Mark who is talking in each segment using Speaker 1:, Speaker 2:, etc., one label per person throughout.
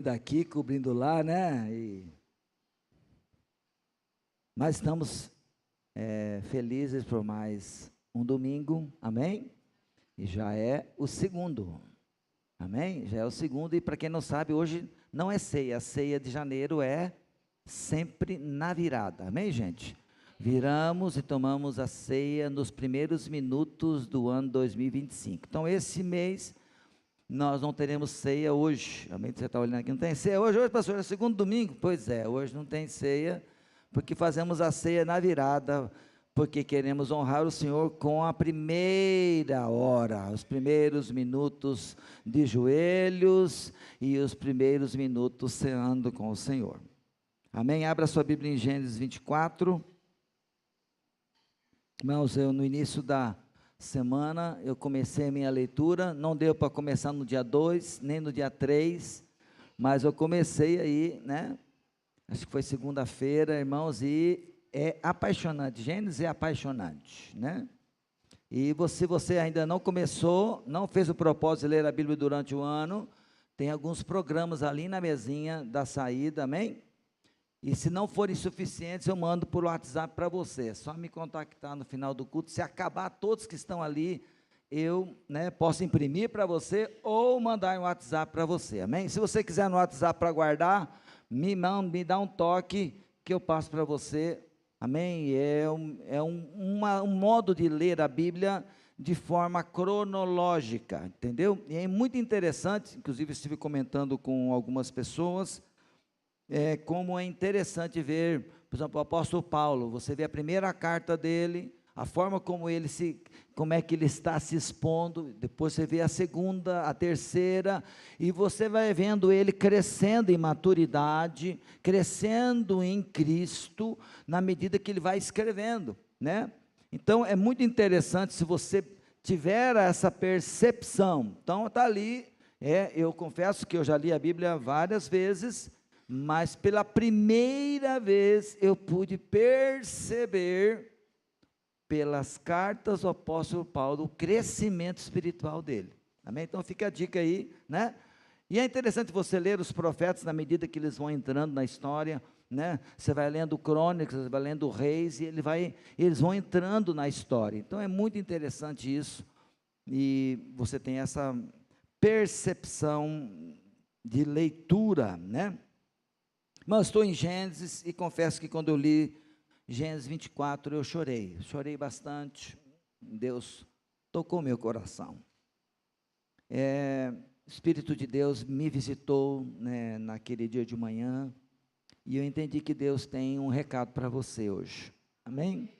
Speaker 1: daqui, cobrindo lá, né? Mas estamos felizes por mais um domingo, amém? E já é o segundo, amém? Já é o segundo, e para quem não sabe, hoje não é ceia, a ceia de janeiro é sempre na virada, amém, gente? Viramos e tomamos a ceia nos primeiros minutos do ano 2025. Então, esse mês nós não teremos ceia hoje. Amém? Você está olhando aqui, não tem ceia hoje, pastor, é segundo domingo? Pois é, hoje não tem ceia, porque fazemos a ceia na virada, porque queremos honrar o Senhor com a primeira hora, os primeiros minutos de joelhos e os primeiros minutos ceando com o Senhor. Amém? Abra sua Bíblia em Gênesis 24. Irmãos, no início da semana eu comecei a minha leitura, não deu para começar no dia 2, nem no dia 3, mas eu comecei aí, né? Acho que foi segunda-feira, irmãos, e é apaixonante. Gênesis é apaixonante, né? E se você ainda não começou, não fez o propósito de ler a Bíblia durante o ano, tem alguns programas ali na mesinha da saída, amém? E se não forem suficientes, eu mando por WhatsApp para você. É só me contactar no final do culto. Se acabar todos que estão ali, eu posso imprimir para você ou mandar um WhatsApp para você. Amém? Se você quiser no WhatsApp para guardar, me dá um toque que eu passo para você. Amém? É um modo de ler a Bíblia de forma cronológica, entendeu? E é muito interessante, inclusive estive comentando com algumas pessoas, como é interessante ver, por exemplo, o apóstolo Paulo, você vê a primeira carta dele, a forma como é que ele está se expondo, depois você vê a segunda, a terceira, e você vai vendo ele crescendo em maturidade, crescendo em Cristo, na medida que ele vai escrevendo, né? Então, é muito interessante se você tiver essa percepção. Então, está ali, eu confesso que eu já li a Bíblia várias vezes, mas pela primeira vez eu pude perceber, pelas cartas do apóstolo Paulo, o crescimento espiritual dele, amém? Então fica a dica aí, né? E é interessante você ler os profetas na medida que eles vão entrando na história, né? Você vai lendo Crônicas, você vai lendo Reis, e eles vão entrando na história. Então é muito interessante isso, e você tem essa percepção de leitura, né? Mas estou em Gênesis e confesso que quando eu li Gênesis 24 eu chorei bastante. Deus tocou meu coração. O Espírito de Deus me visitou, né, naquele dia de manhã, e eu entendi que Deus tem um recado para você hoje, amém?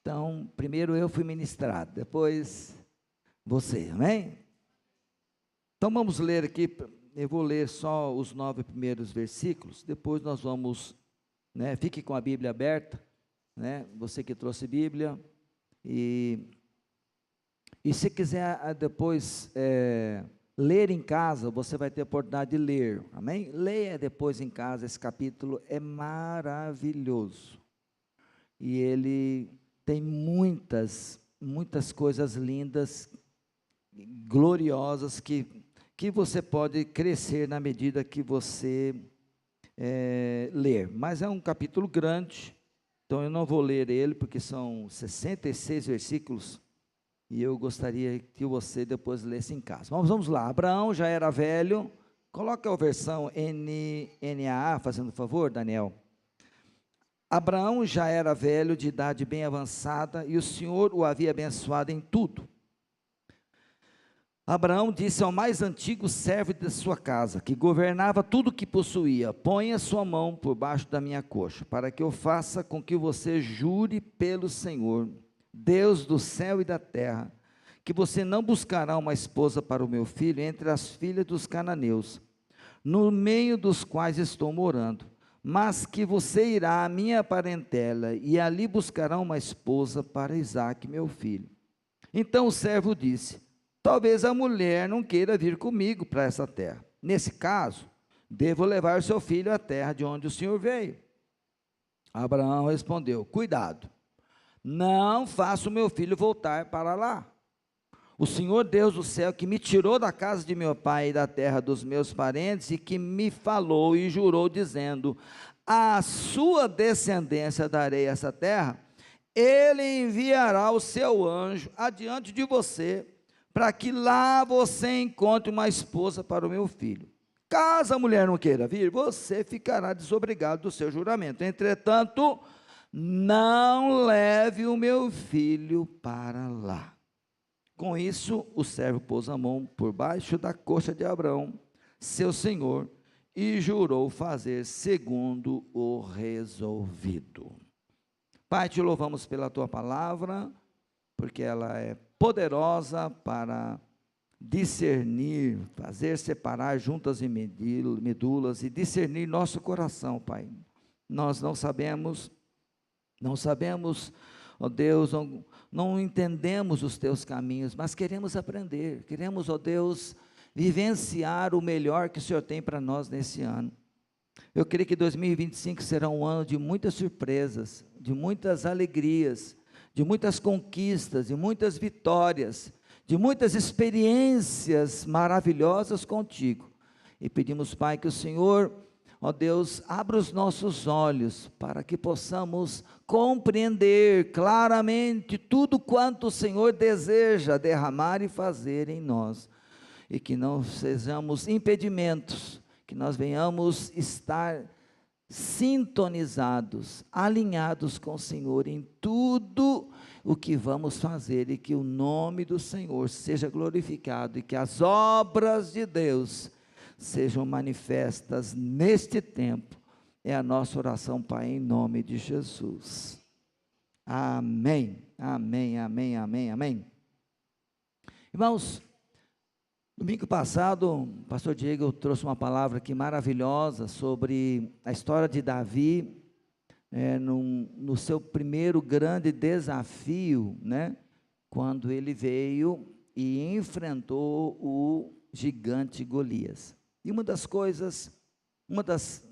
Speaker 1: Então, primeiro eu fui ministrado, depois você, amém? Então vamos ler aqui. Eu vou ler só os 9 primeiros versículos, depois nós vamos, fique com a Bíblia aberta, você que trouxe Bíblia, e se quiser depois ler em casa, você vai ter a oportunidade de ler, amém? Leia depois em casa, esse capítulo é maravilhoso, e ele tem muitas coisas lindas, gloriosas, que você pode crescer na medida que você ler, mas é um capítulo grande, então eu não vou ler ele, porque são 66 versículos, e eu gostaria que você depois lesse em casa. Vamos lá. Abraão já era velho, coloca a versão NAA, fazendo favor, Daniel. Abraão já era velho, de idade bem avançada, e o Senhor o havia abençoado em tudo. Abraão disse ao mais antigo servo de sua casa, que governava tudo o que possuía: ponha sua mão por baixo da minha coxa, para que eu faça com que você jure pelo Senhor, Deus do céu e da terra, que você não buscará uma esposa para o meu filho entre as filhas dos cananeus, no meio dos quais estou morando, mas que você irá à minha parentela, e ali buscará uma esposa para Isaque, meu filho. Então o servo disse: talvez a mulher não queira vir comigo para essa terra. Nesse caso, devo levar o seu filho à terra de onde o Senhor veio. Abraão respondeu: cuidado, não faça o meu filho voltar para lá. o Senhor Deus do céu, que me tirou da casa de meu pai e da terra dos meus parentes, e que me falou e jurou, dizendo: à sua descendência darei essa terra, ele enviará o seu anjo adiante de você, para que lá você encontre uma esposa para o meu filho. Caso a mulher não queira vir, você ficará desobrigado do seu juramento. Entretanto, não leve o meu filho para lá. Com isso, o servo pôs a mão por baixo da coxa de Abrão, seu senhor, e jurou fazer segundo o resolvido. Pai, te louvamos pela tua palavra, porque ela é poderosa para discernir, fazer separar juntas e medulas e discernir nosso coração, Pai. Nós não sabemos, ó Deus, não entendemos os teus caminhos, mas queremos aprender, queremos, ó Deus, vivenciar o melhor que o Senhor tem para nós nesse ano. Eu creio que 2025 será um ano de muitas surpresas, de muitas alegrias, de muitas conquistas, de muitas vitórias, de muitas experiências maravilhosas contigo. E pedimos, Pai, que o Senhor, ó Deus, abra os nossos olhos para que possamos compreender claramente tudo quanto o Senhor deseja derramar e fazer em nós, e que não sejamos impedimentos, que nós venhamos estar sintonizados, alinhados com o Senhor em tudo o que vamos fazer, e que o nome do Senhor seja glorificado, e que as obras de Deus sejam manifestas neste tempo. É a nossa oração, Pai, em nome de Jesus. Amém, amém, amém, amém, amém. Irmãos, domingo passado, o pastor Diego trouxe uma palavra aqui maravilhosa sobre a história de Davi, no seu primeiro grande desafio, né, quando ele veio e enfrentou o gigante Golias. E uma das coisas, uma das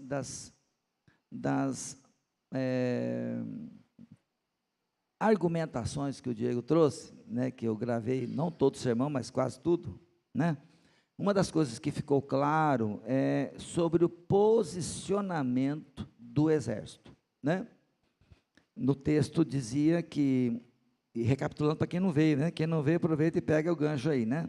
Speaker 1: argumentações que o Diego trouxe, né, que eu gravei, não todo o sermão, mas quase tudo, né? Uma das coisas que ficou claro é sobre o posicionamento do exército, né? No texto dizia que, e recapitulando para quem não veio, né? Quem não veio, aproveita e pega o gancho aí, né?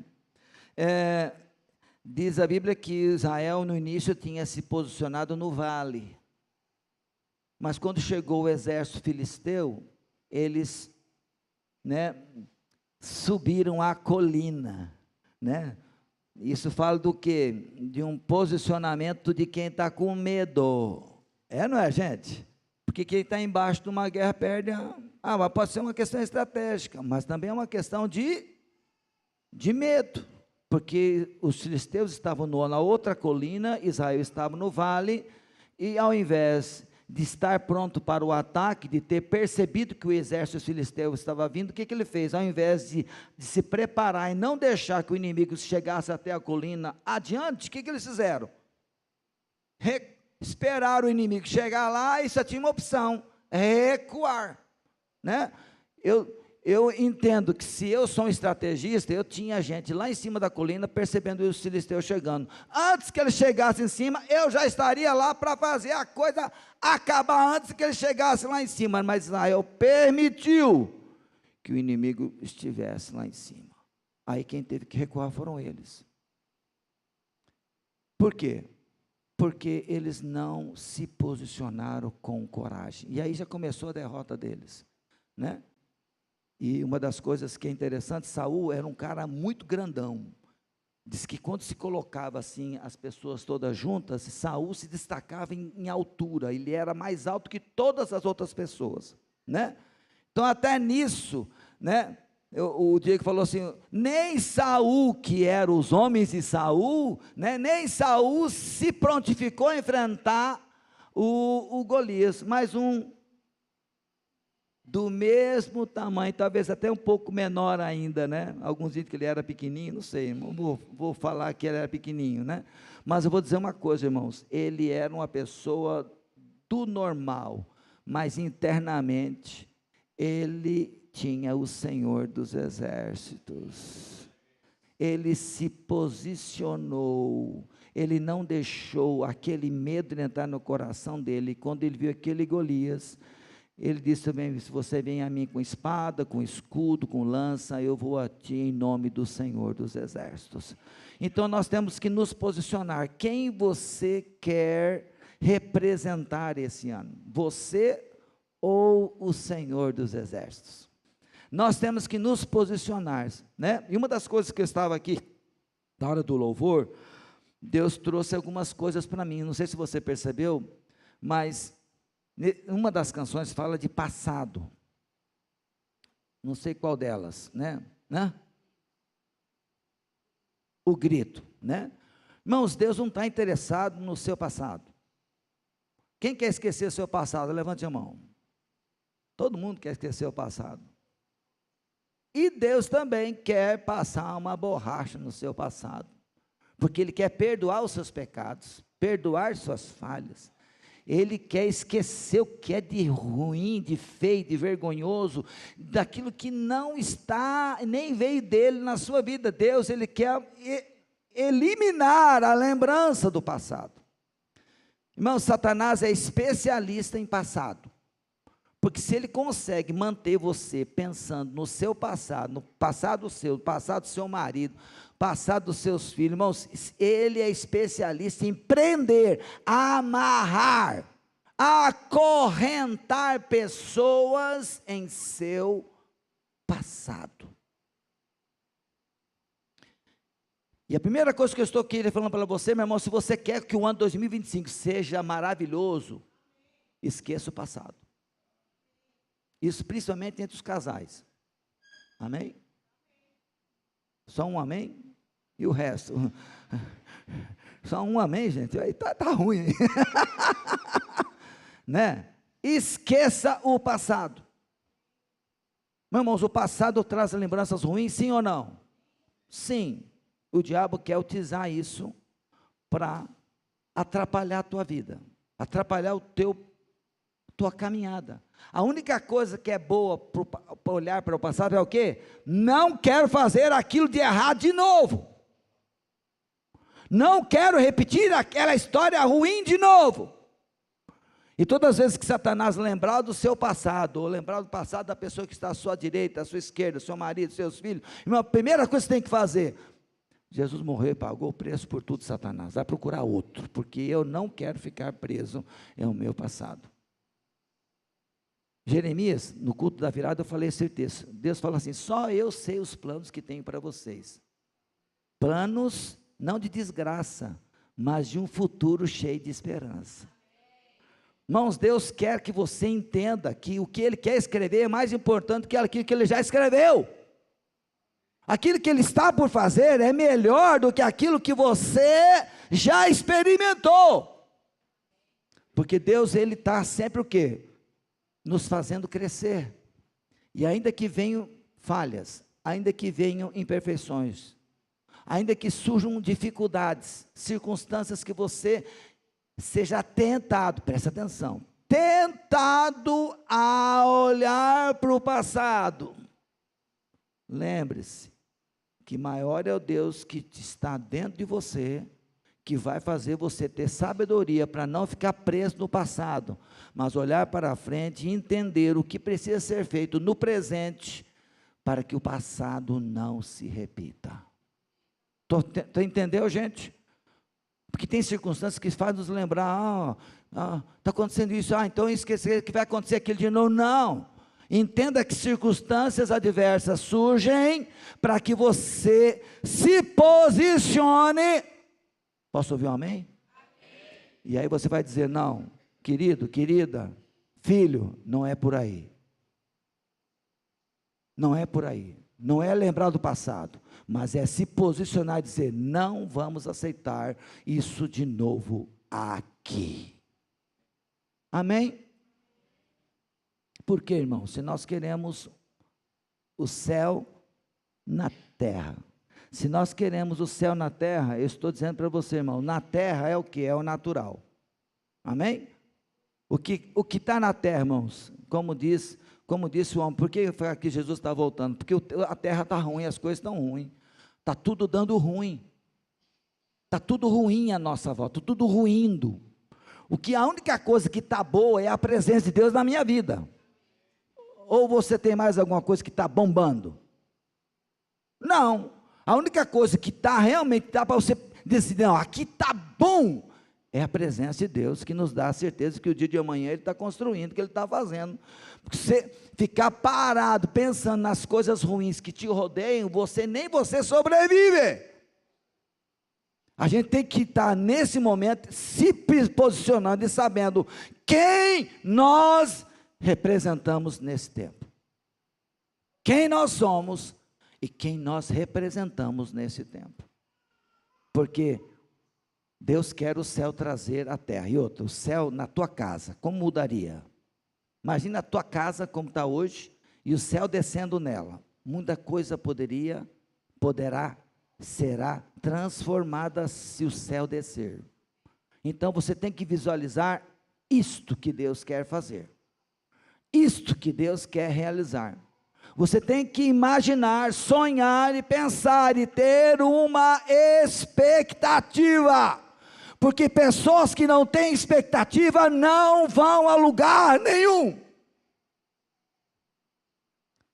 Speaker 1: Diz a Bíblia que Israel no início tinha se posicionado no vale, mas quando chegou o exército filisteu, eles, né, subiram a colina, né? Isso fala do quê? De um posicionamento de quem está com medo. Não é, gente? Porque quem está embaixo de uma guerra perde mas pode ser uma questão estratégica, mas também é uma questão de medo, porque os filisteus estavam na outra colina, Israel estava no vale, e ao invés de estar pronto para o ataque, de ter percebido que o exército filisteu estava vindo, o que ele fez? Ao invés de se preparar e não deixar que o inimigo chegasse até a colina adiante, o que eles fizeram? Esperaram o inimigo chegar lá, e só tinha uma opção: recuar, né? Eu entendo que se eu sou um estrategista, eu tinha gente lá em cima da colina percebendo os filisteus chegando. Antes que eles chegassem em cima, eu já estaria lá para fazer a coisa acabar antes que eles chegassem lá em cima. Mas Israel permitiu que o inimigo estivesse lá em cima. Aí quem teve que recuar foram eles. Por quê? Porque eles não se posicionaram com coragem. E aí já começou a derrota deles, né? E uma das coisas que é interessante, Saul era um cara muito grandão. Diz que quando se colocava assim, as pessoas todas juntas, Saul se destacava em altura, ele era mais alto que todas as outras pessoas, né? Então até nisso, né, o Diego falou assim, nem Saul, que eram os homens de Saul, né, nem Saul se prontificou a enfrentar o Golias, mas um do mesmo tamanho, talvez até um pouco menor ainda, né? Alguns dizem que ele era pequenininho, não sei, vou falar que ele era pequenininho, né? Mas eu vou dizer uma coisa, irmãos, ele era uma pessoa do normal, mas internamente, ele tinha o Senhor dos Exércitos. ele se posicionou, ele não deixou aquele medo de entrar no coração dele. Quando ele viu aquele Golias, ele disse também: se você vem a mim com espada, com escudo, com lança, eu vou a ti em nome do Senhor dos Exércitos. Então nós temos que nos posicionar. Quem você quer representar esse ano? Você ou o Senhor dos Exércitos? Nós temos que nos posicionar, né? E uma das coisas que eu estava aqui, na hora do louvor, Deus trouxe algumas coisas para mim, não sei se você percebeu, mas uma das canções fala de passado, não sei qual delas, né? O grito, né? Irmãos, Deus não está interessado no seu passado. Quem quer esquecer o seu passado? Levante a mão. Todo mundo quer esquecer o passado. E Deus também quer passar uma borracha no seu passado, porque Ele quer perdoar os seus pecados, perdoar suas falhas. Ele quer esquecer o que é de ruim, de feio, de vergonhoso, daquilo que não está, nem veio dele na sua vida. Deus, Ele quer eliminar a lembrança do passado. Irmão, Satanás é especialista em passado, porque se ele consegue manter você pensando no seu passado, no passado seu, no passado do seu marido, passado dos seus filhos, irmãos, ele é especialista em prender, amarrar, acorrentar pessoas em seu passado. E a primeira coisa que eu estou aqui falando para você, meu irmão, se você quer que o ano 2025 seja maravilhoso, esqueça o passado. Isso principalmente entre os casais. Amém? Só um amém? E o resto? Só um amém, gente? Aí tá ruim, hein? Né? Esqueça o passado. Meus irmãos, o passado traz lembranças ruins, sim ou não? Sim. O diabo quer utilizar isso para atrapalhar a tua vida, atrapalhar tua caminhada. A única coisa que é boa para olhar para o passado é o quê? Não quero fazer aquilo de errado de novo. Não quero repetir aquela história ruim de novo. E todas as vezes que Satanás lembrar do seu passado, ou lembrar do passado da pessoa que está à sua direita, à sua esquerda, seu marido, seus filhos, irmão, a primeira coisa que você tem que fazer: Jesus morreu e pagou o preço por tudo, Satanás. Vai procurar outro, porque eu não quero ficar preso ao meu passado. Jeremias, no culto da virada, eu falei esse texto. Deus fala assim: só eu sei os planos que tenho para vocês. Planos não de desgraça, mas de um futuro cheio de esperança. Irmãos, Deus quer que você entenda que o que Ele quer escrever é mais importante que aquilo que Ele já escreveu. Aquilo que Ele está por fazer é melhor do que aquilo que você já experimentou. Porque Deus, Ele está sempre o quê? Nos fazendo crescer. E ainda que venham falhas, ainda que venham imperfeições, ainda que surjam dificuldades, circunstâncias que você seja tentado, presta atenção, tentado a olhar para o passado, lembre-se que maior é o Deus que está dentro de você, que vai fazer você ter sabedoria para não ficar preso no passado, mas olhar para frente e entender o que precisa ser feito no presente, para que o passado não se repita. Entendeu, gente? Porque tem circunstâncias que fazem nos lembrar: está acontecendo isso, então esquecer que vai acontecer aquilo de novo. Não, entenda que circunstâncias adversas surgem para que você se posicione. Posso ouvir um amém? Amém? E aí você vai dizer: não, querido, querida, filho, não é por aí. Não é por aí. Não é lembrar do passado, mas é se posicionar e dizer: não vamos aceitar isso de novo aqui. Amém? Por quê, irmão? Se nós queremos o céu na terra, se nós queremos o céu na terra, eu estou dizendo para você, irmão, na terra é o que? É o natural. Amém? O que está na terra, irmãos, como disse o homem, por que aqui Jesus está voltando? Porque a terra está ruim, as coisas estão ruins. Está tudo dando ruim. Está tudo ruim à nossa volta, tudo ruindo. A única coisa que está boa é a presença de Deus na minha vida. Ou você tem mais alguma coisa que está bombando? Não. A única coisa que está realmente, dá para você decidir, não, aqui está bom, é a presença de Deus, que nos dá a certeza que o dia de amanhã Ele está construindo, que Ele está fazendo. Porque você ficar parado, pensando nas coisas ruins que te rodeiam, nem você sobrevive. A gente tem que estar nesse momento, se posicionando e sabendo quem nós representamos nesse tempo. Quem nós somos e quem nós representamos nesse tempo. Porque Deus quer o céu trazer à terra. E outro, o céu na tua casa, como mudaria? Imagina a tua casa como está hoje, e o céu descendo nela. Muita coisa será transformada se o céu descer. Então você tem que visualizar isto que Deus quer fazer. Isto que Deus quer realizar. Você tem que imaginar, sonhar e pensar e ter uma expectativa. Porque pessoas que não têm expectativa não vão a lugar nenhum.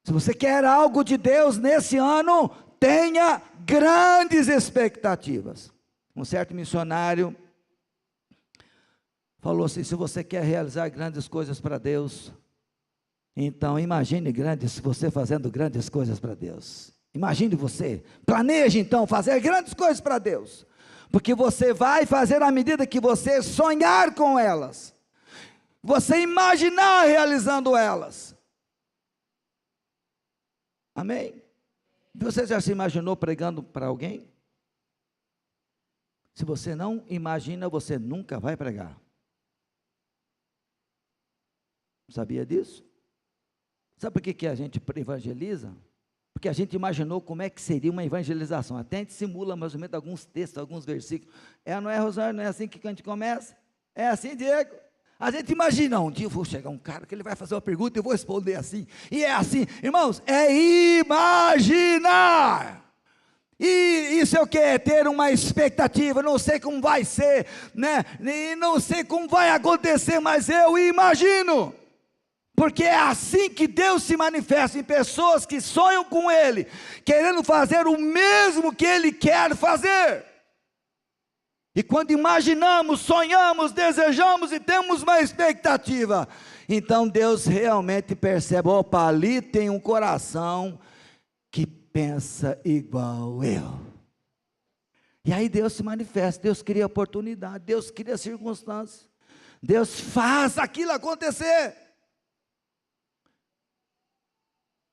Speaker 1: Se você quer algo de Deus nesse ano, tenha grandes expectativas. Um certo missionário falou assim: se você quer realizar grandes coisas para Deus, então imagine você fazendo grandes coisas para Deus. Imagine você, planeje então fazer grandes coisas para Deus. Porque você vai fazer à medida que você sonhar com elas, você imaginar realizando elas. Amém? Você já se imaginou pregando para alguém? Se você não imagina, você nunca vai pregar. Sabia disso? Sabe por que a gente evangeliza? Porque a gente imaginou como é que seria uma evangelização. Até a gente simula mais ou menos alguns textos, alguns versículos. Não é, Rosário? Não é assim que a gente começa? É assim, Diego? A gente imagina, um dia eu vou chegar um cara que ele vai fazer uma pergunta e eu vou responder assim. E é assim, irmãos, é imaginar. E isso é o que? É ter uma expectativa. Não sei como vai ser, né? E não sei como vai acontecer, mas eu imagino. Porque é assim que Deus se manifesta em pessoas que sonham com Ele, querendo fazer o mesmo que Ele quer fazer. E quando imaginamos, sonhamos, desejamos e temos uma expectativa, então Deus realmente percebe: opa, ali tem um coração que pensa igual eu. E aí Deus se manifesta, Deus cria oportunidade, Deus cria circunstâncias, Deus faz aquilo acontecer.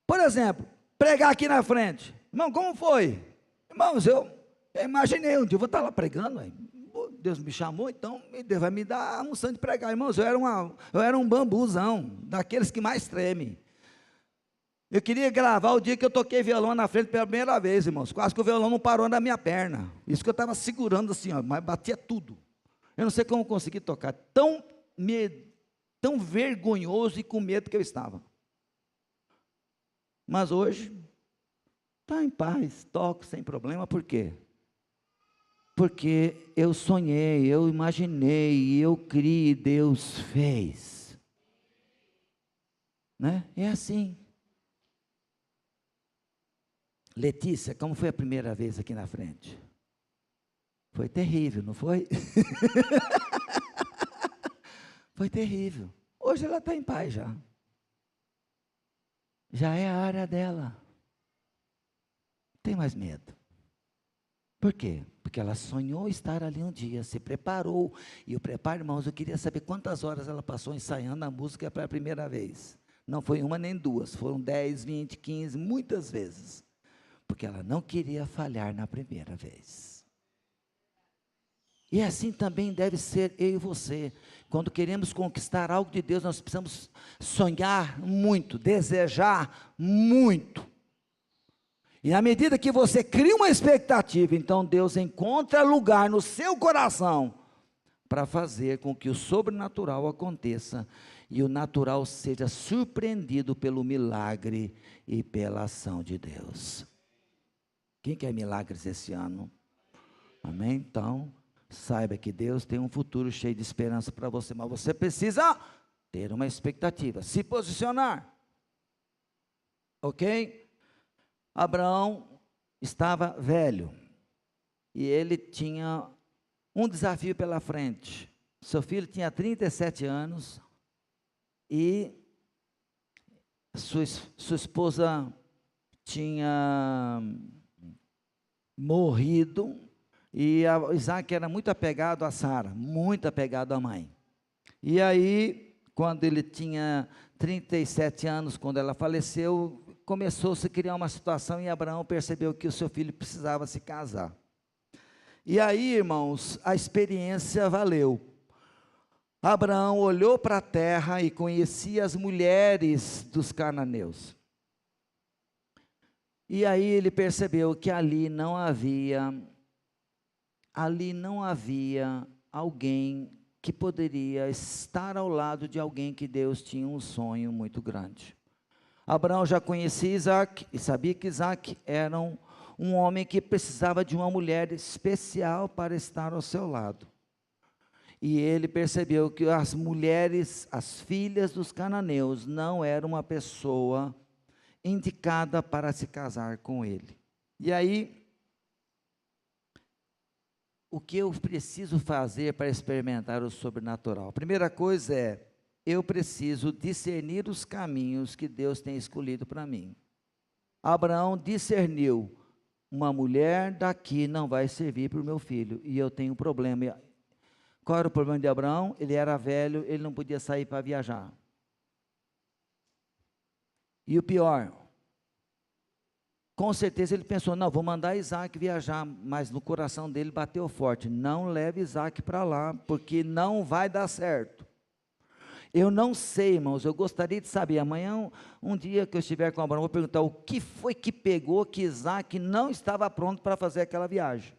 Speaker 1: Por exemplo, pregar aqui na frente. Irmão, como foi? Irmãos, eu imaginei, um dia eu vou estar lá pregando, Deus me chamou, então Deus vai me dar a unção de pregar. Irmãos, eu era um bambuzão, daqueles que mais tremem. Eu queria gravar o dia que eu toquei violão na frente pela primeira vez, irmãos. Quase que o violão não parou na minha perna. Isso que eu estava segurando assim, ó, mas batia tudo. Eu não sei como consegui tocar, tão vergonhoso e com medo que eu estava. Mas hoje, está em paz, toco sem problema. Por quê? Porque eu sonhei, eu imaginei, eu criei, e Deus fez. Né? É assim. Letícia, como foi a primeira vez aqui na frente? Foi terrível, não foi? Foi terrível. Hoje ela está em paz já. Já é a área dela. Não tem mais medo. Por quê? Porque ela sonhou estar ali um dia, se preparou. E o preparo, irmãos, eu queria saber quantas horas ela passou ensaiando a música para a primeira vez. Não foi uma nem duas, foram 10, 20, 15, muitas vezes. Porque ela não queria falhar na primeira vez. E assim também deve ser eu e você. Quando queremos conquistar algo de Deus, nós precisamos sonhar muito, desejar muito. E à medida que você cria uma expectativa, então Deus encontra lugar no seu coração para fazer com que o sobrenatural aconteça e o natural seja surpreendido pelo milagre e pela ação de Deus. Quem quer milagres esse ano? Amém? Então, saiba que Deus tem um futuro cheio de esperança para você, mas você precisa ter uma expectativa, se posicionar. Ok? Abraão estava velho e ele tinha um desafio pela frente. Seu filho tinha 37 anos e sua esposa tinha morrido e Isaac era muito apegado a Sara, muito apegado à mãe. E aí, quando ele tinha 37 anos, quando ela faleceu, começou a se criar uma situação e Abraão percebeu que o seu filho precisava se casar. E aí, irmãos, a experiência valeu. Abraão olhou para a terra e conhecia as mulheres dos cananeus. E aí ele percebeu que ali não havia alguém que poderia estar ao lado de alguém que Deus tinha um sonho muito grande. Abraão já conhecia Isaac e sabia que Isaac era um homem que precisava de uma mulher especial para estar ao seu lado. E ele percebeu que as mulheres, as filhas dos cananeus, não eram uma pessoa indicada para se casar com ele. E aí, o que eu preciso fazer para experimentar o sobrenatural? A primeira coisa é, eu preciso discernir os caminhos que Deus tem escolhido para mim. Abraão discerniu, uma mulher daqui não vai servir para o meu filho, e eu tenho um problema. Qual era o problema de Abraão? Ele era velho, ele não podia sair para viajar. E o pior, com certeza ele pensou, não, vou mandar Isaac viajar, mas no coração dele bateu forte, não leve Isaac para lá, porque não vai dar certo. Eu não sei, irmãos, eu gostaria de saber, amanhã, um dia que eu estiver com Abraão, vou perguntar o que foi que pegou que Isaac não estava pronto para fazer aquela viagem.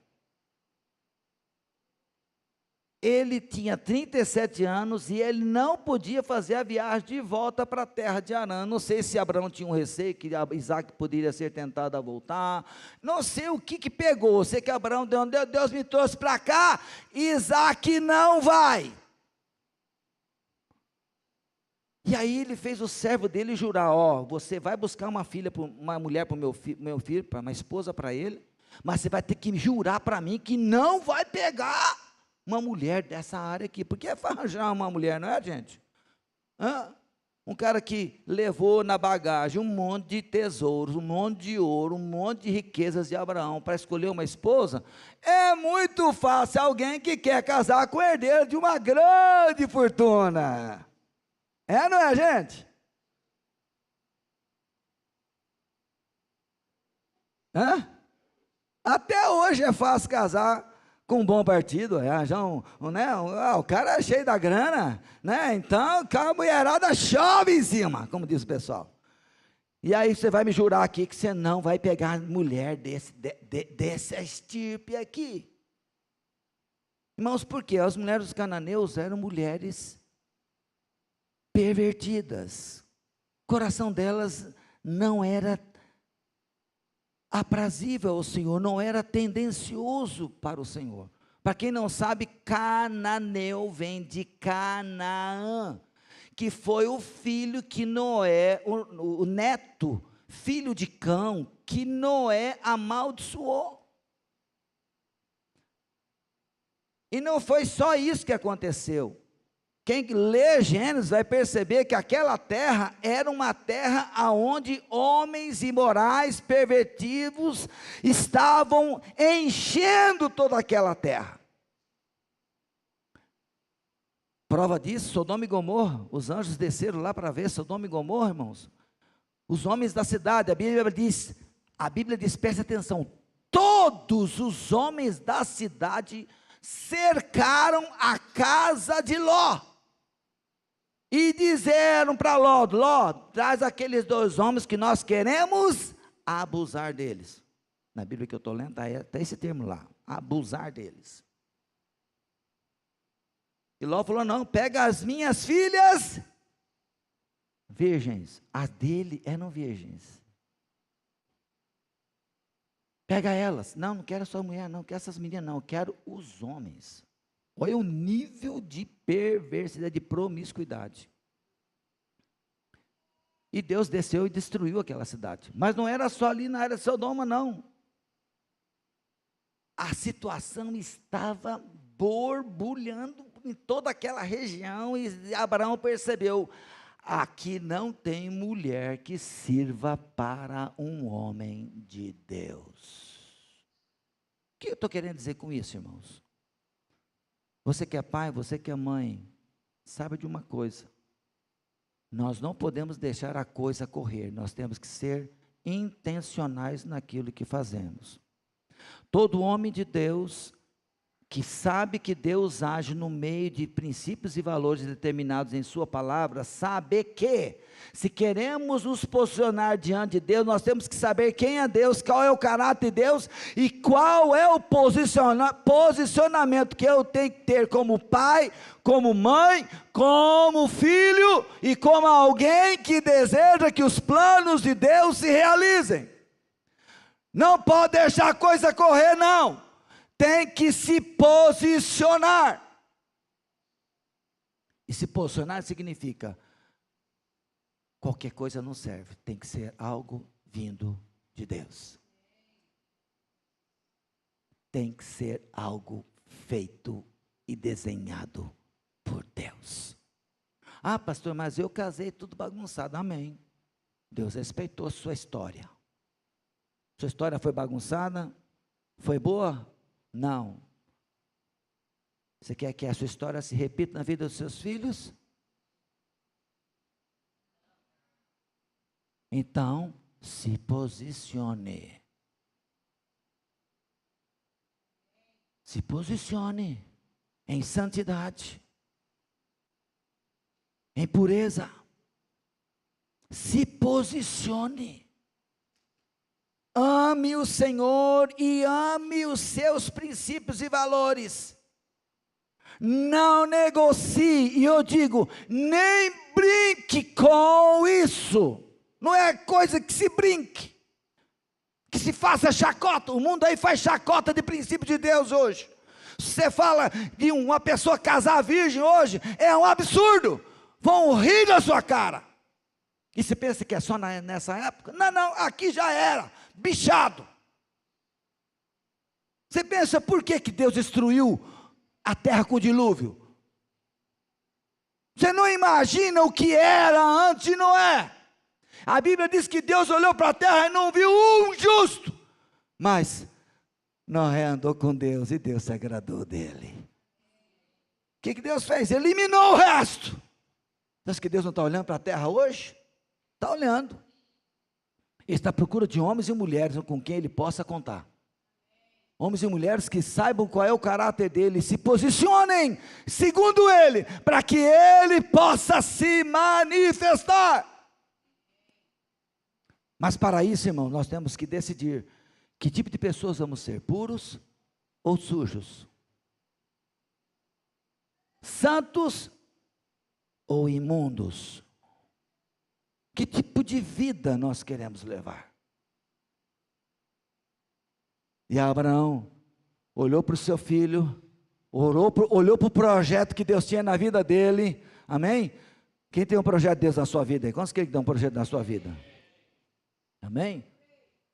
Speaker 1: Ele tinha 37 anos e ele não podia fazer a viagem de volta para a terra de Harã. Não sei se Abraão tinha um receio, que Isaac poderia ser tentado a voltar. Não sei o que pegou. Sei que Abraão deu, Deus me trouxe para cá, Isaac não vai. E aí ele fez o servo dele jurar, você vai buscar uma mulher para o meu filho, para uma esposa para ele, mas você vai ter que jurar para mim que não vai pegar uma mulher dessa área aqui, porque é arranjar uma mulher, não é, gente? Um cara que levou na bagagem um monte de tesouros, um monte de ouro, um monte de riquezas de Abraão para escolher uma esposa, é muito fácil alguém que quer casar com o herdeiro de uma grande fortuna. É, não é, gente? Até hoje é fácil casar com um bom partido, o cara é cheio da grana, né? Então, a mulherada chove em cima, como diz o pessoal. E aí você vai me jurar aqui que você não vai pegar mulher dessa estirpe aqui. Irmãos, por quê? As mulheres dos cananeus eram mulheres pervertidas. O coração delas não era aprazível ao Senhor, não era tendencioso para o Senhor. Para quem não sabe, cananeu vem de Canaã, que foi o filho que Noé, o neto, filho de Cão, que Noé amaldiçoou. E não foi só isso que aconteceu. Quem lê Gênesis vai perceber que aquela terra era uma terra onde homens imorais, pervertidos, estavam enchendo toda aquela terra. Prova disso, Sodoma e Gomorra, os anjos desceram lá para ver Sodoma e Gomorra, irmãos. Os homens da cidade, a Bíblia diz, preste atenção, todos os homens da cidade cercaram a casa de Ló. E disseram para Ló, traz aqueles 2 homens que nós queremos abusar deles. Na Bíblia que eu estou lendo, está esse termo lá, abusar deles. E Ló falou, não, pega as minhas filhas virgens. As dele eram virgens. Pega elas. Não, não quero só mulher, não quero essas meninas, não, eu quero os homens. Olha o nível de perversidade, de promiscuidade. E Deus desceu e destruiu aquela cidade. Mas não era só ali na área de Sodoma, não. A situação estava borbulhando em toda aquela região, e Abraão percebeu: aqui não tem mulher que sirva para um homem de Deus. O que eu estou querendo dizer com isso, irmãos? Você que é pai, você que é mãe, sabe de uma coisa: nós não podemos deixar a coisa correr, nós temos que ser intencionais naquilo que fazemos. Todo homem de Deus, que sabe que Deus age no meio de princípios e valores determinados em sua palavra, sabe que, se queremos nos posicionar diante de Deus, nós temos que saber quem é Deus, qual é o caráter de Deus, e qual é o posicionamento que eu tenho que ter como pai, como mãe, como filho, e como alguém que deseja que os planos de Deus se realizem. Não pode deixar a coisa correr, não. Tem que se posicionar. E se posicionar significa: qualquer coisa não serve, tem que ser algo vindo de Deus. Tem que ser algo feito e desenhado por Deus. Ah, pastor, mas eu casei tudo bagunçado. Amém. Deus respeitou a sua história. Sua história foi bagunçada? Foi boa? Não. Você quer que a sua história se repita na vida dos seus filhos? Então, se posicione. Se posicione em santidade, em pureza. Se posicione. Ame o Senhor e ame os seus princípios e valores. Não negocie, e eu digo, nem brinque com isso. Não é coisa que se brinque, que se faça chacota. O mundo aí faz chacota de princípio de Deus hoje. Você fala de uma pessoa casar virgem hoje, é um absurdo. Vão rir da sua cara. E você pensa que é só nessa época? Não, não, aqui já era, bichado. Você pensa por que Deus destruiu a terra com o dilúvio? Você não imagina o que era antes de Noé. A Bíblia diz que Deus olhou para a terra e não viu um justo. Mas Noé andou com Deus e Deus se agradou dele. O que Deus fez? Eliminou o resto. Você acha que Deus não está olhando para a terra hoje? Está olhando. Ele está à procura de homens e mulheres com quem ele possa contar. Homens e mulheres que saibam qual é o caráter dele, se posicionem segundo ele, para que ele possa se manifestar. Mas para isso, irmão, nós temos que decidir que tipo de pessoas vamos ser, puros ou sujos, santos ou imundos. Que tipo de vida nós queremos levar? E Abraão olhou para o seu filho, olhou para o projeto que Deus tinha na vida dele, amém? Quem tem um projeto de Deus na sua vida? Quantos querem que dê um projeto na sua vida? Amém?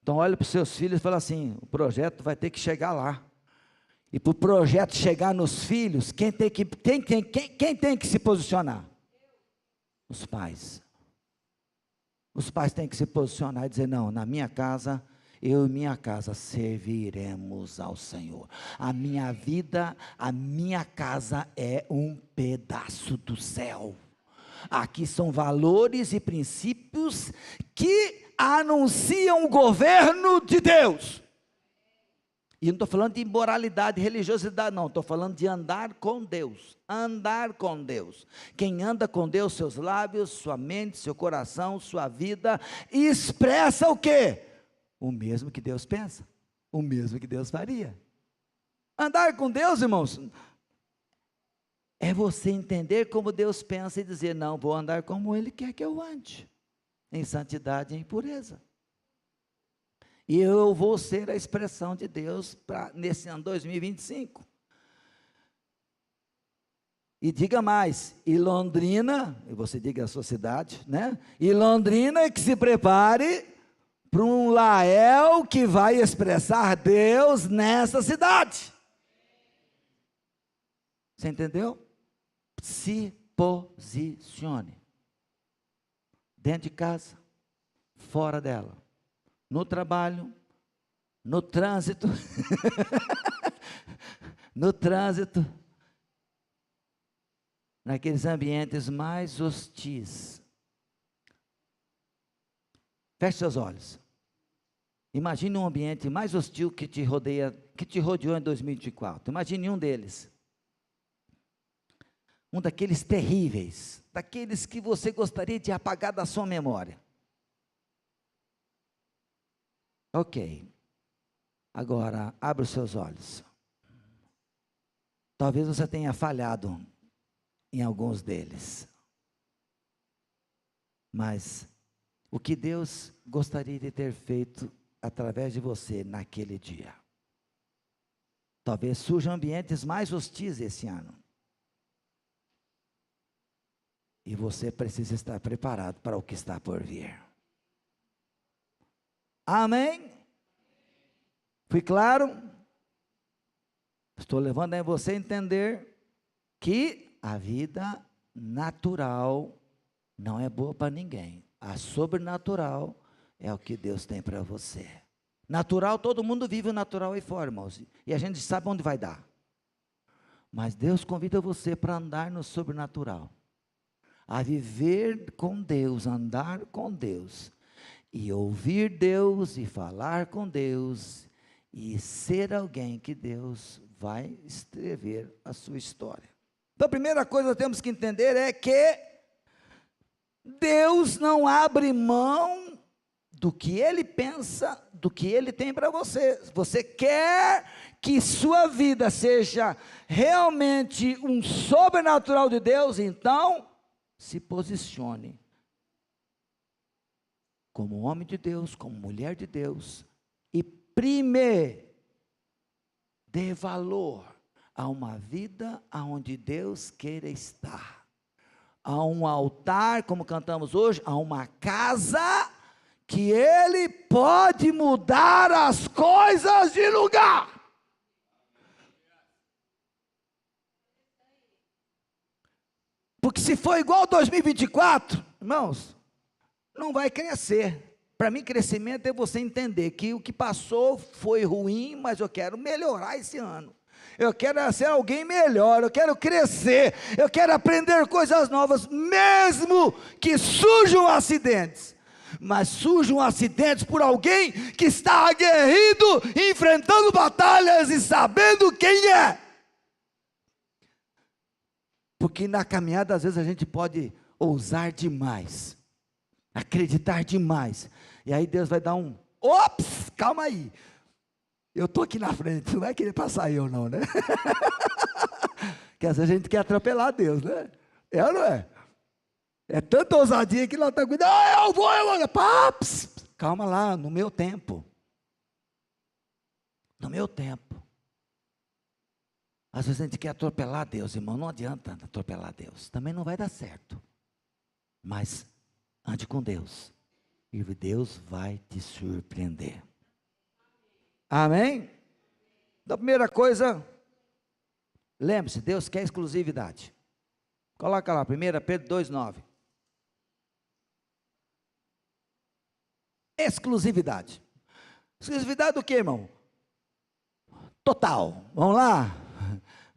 Speaker 1: Então olha para os seus filhos e fala assim: o projeto vai ter que chegar lá. E para o projeto chegar nos filhos, quem tem que se posicionar? Os pais. Os pais têm que se posicionar e dizer: não, na minha casa, eu e minha casa serviremos ao Senhor. A minha vida, a minha casa é um pedaço do céu. Aqui são valores e princípios que anunciam o governo de Deus. E não estou falando de imoralidade, religiosidade, não. Estou falando de andar com Deus. Andar com Deus. Quem anda com Deus, seus lábios, sua mente, seu coração, sua vida, expressa o quê? O mesmo que Deus pensa. O mesmo que Deus faria. Andar com Deus, irmãos, é você entender como Deus pensa e dizer: não, vou andar como Ele quer que eu ande. Em santidade e em pureza. E eu vou ser a expressão de Deus nesse ano 2025. E diga mais, e Londrina, e você diga a sua cidade, né? E Londrina que se prepare para um Lael que vai expressar Deus nessa cidade. Você entendeu? Se posicione. Dentro de casa, fora dela. No trabalho, no trânsito. No trânsito. Naqueles ambientes mais hostis. Feche seus olhos. Imagine um ambiente mais hostil que te rodeia, que te rodeou em 2024. Imagine um deles. Um daqueles terríveis, daqueles que você gostaria de apagar da sua memória. Ok. Agora, abra os seus olhos. Talvez você tenha falhado em alguns deles. Mas o que Deus gostaria de ter feito através de você naquele dia? Talvez surjam ambientes mais hostis esse ano. E você precisa estar preparado para o que está por vir. Amém? Fui claro? Estou levando a você a entender que a vida natural não é boa para ninguém. A sobrenatural é o que Deus tem para você. Natural, todo mundo vive o natural aí fora, irmãos. E a gente sabe onde vai dar. Mas Deus convida você para andar no sobrenatural. A viver com Deus, andar com Deus, e ouvir Deus, e falar com Deus, e ser alguém que Deus vai escrever a sua história. Então a primeira coisa que temos que entender é que Deus não abre mão do que Ele pensa, do que Ele tem para você. Você quer que sua vida seja realmente um sobrenatural de Deus, então se posicione como homem de Deus, como mulher de Deus, e dê valor a uma vida onde Deus queira estar, a um altar, como cantamos hoje, a uma casa que Ele pode mudar as coisas de lugar. Porque se for igual 2024, irmãos, não vai crescer. Para mim, crescimento é você entender que o que passou foi ruim, mas eu quero melhorar esse ano. Eu quero ser alguém melhor, eu quero crescer, eu quero aprender coisas novas, mesmo que surjam acidentes. Mas surjam acidentes por alguém que está aguerrido, enfrentando batalhas e sabendo quem é. Porque na caminhada, às vezes, a gente pode ousar demais, acreditar demais, e aí Deus vai dar ops, calma aí, eu estou aqui na frente, não vai querer passar eu não, né? Que às vezes a gente quer atropelar Deus, né? É ou não é? É tanta ousadia que nós estamos cuidando, eu vou, paps, calma lá, no meu tempo. No meu tempo. Às vezes a gente quer atropelar Deus, irmão, não adianta atropelar Deus, também não vai dar certo. Mas ande com Deus, e Deus vai te surpreender. Amém? Então, a primeira coisa, lembre-se, Deus quer exclusividade. Coloca lá, 1 Pedro 2,9. Exclusividade. Exclusividade do que, irmão? Total. Vamos lá?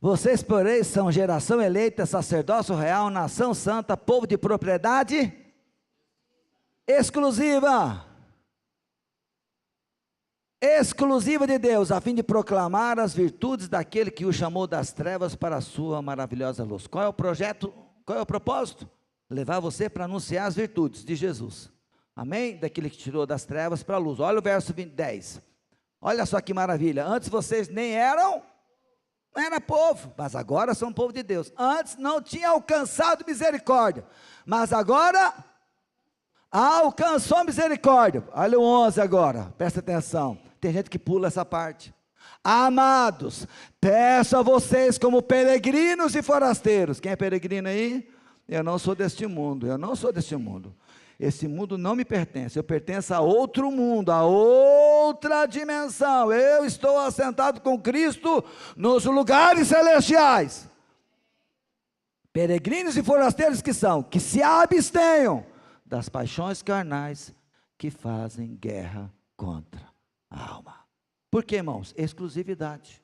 Speaker 1: Vocês, porém, são geração eleita, sacerdócio real, nação santa, povo de propriedade exclusiva. Exclusiva de Deus, a fim de proclamar as virtudes daquele que o chamou das trevas para a sua maravilhosa luz. Qual é o projeto? Qual é o propósito? Levar você para anunciar as virtudes de Jesus. Amém? Daquele que tirou das trevas para a luz. Olha o verso 10. Olha só que maravilha. Antes vocês nem eram, não era povo, mas agora são povo de Deus. Antes não tinha alcançado misericórdia, mas agora alcançou a misericórdia. Olha o 11 agora, presta atenção. Tem gente que pula essa parte. Amados, peço a vocês como peregrinos e forasteiros. Quem é peregrino aí? Eu não sou deste mundo, eu não sou deste mundo. Esse mundo não me pertence, eu pertenço a outro mundo, a outra dimensão. Eu estou assentado com Cristo nos lugares celestiais. Peregrinos e forasteiros que são, que se abstenham das paixões carnais que fazem guerra contra a alma. Por quê, irmãos? Exclusividade.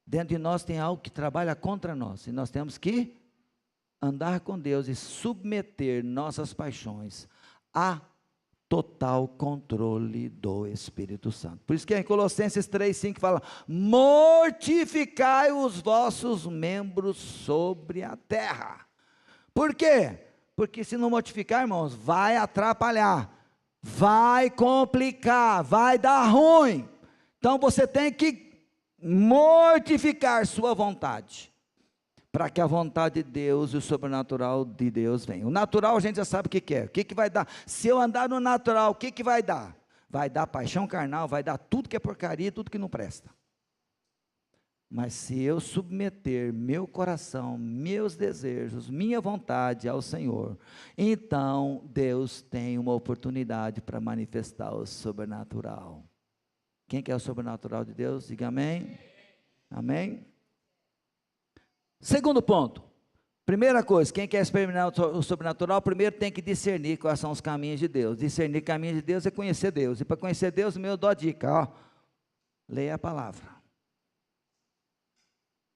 Speaker 1: Dentro de nós tem algo que trabalha contra nós, e nós temos que andar com Deus e submeter nossas paixões a total controle do Espírito Santo. Por isso que em Colossenses 3:5 fala: mortificai os vossos membros sobre a terra. Por quê? Porque se não mortificar, irmãos, vai atrapalhar, vai complicar, vai dar ruim. Então você tem que mortificar sua vontade, para que a vontade de Deus e o sobrenatural de Deus venham. O natural a gente já sabe o que é. O que vai dar? Se eu andar no natural, o que vai dar? Vai dar paixão carnal, vai dar tudo que é porcaria, tudo que não presta. Mas se eu submeter meu coração, meus desejos, minha vontade ao Senhor, então Deus tem uma oportunidade para manifestar o sobrenatural. Quem quer o sobrenatural de Deus? Diga amém. Amém. Segundo ponto, primeira coisa, quem quer experimentar o sobrenatural, primeiro tem que discernir quais são os caminhos de Deus. Discernir caminhos de Deus é conhecer Deus, e para conhecer Deus, eu dou a dica, ó, leia a palavra.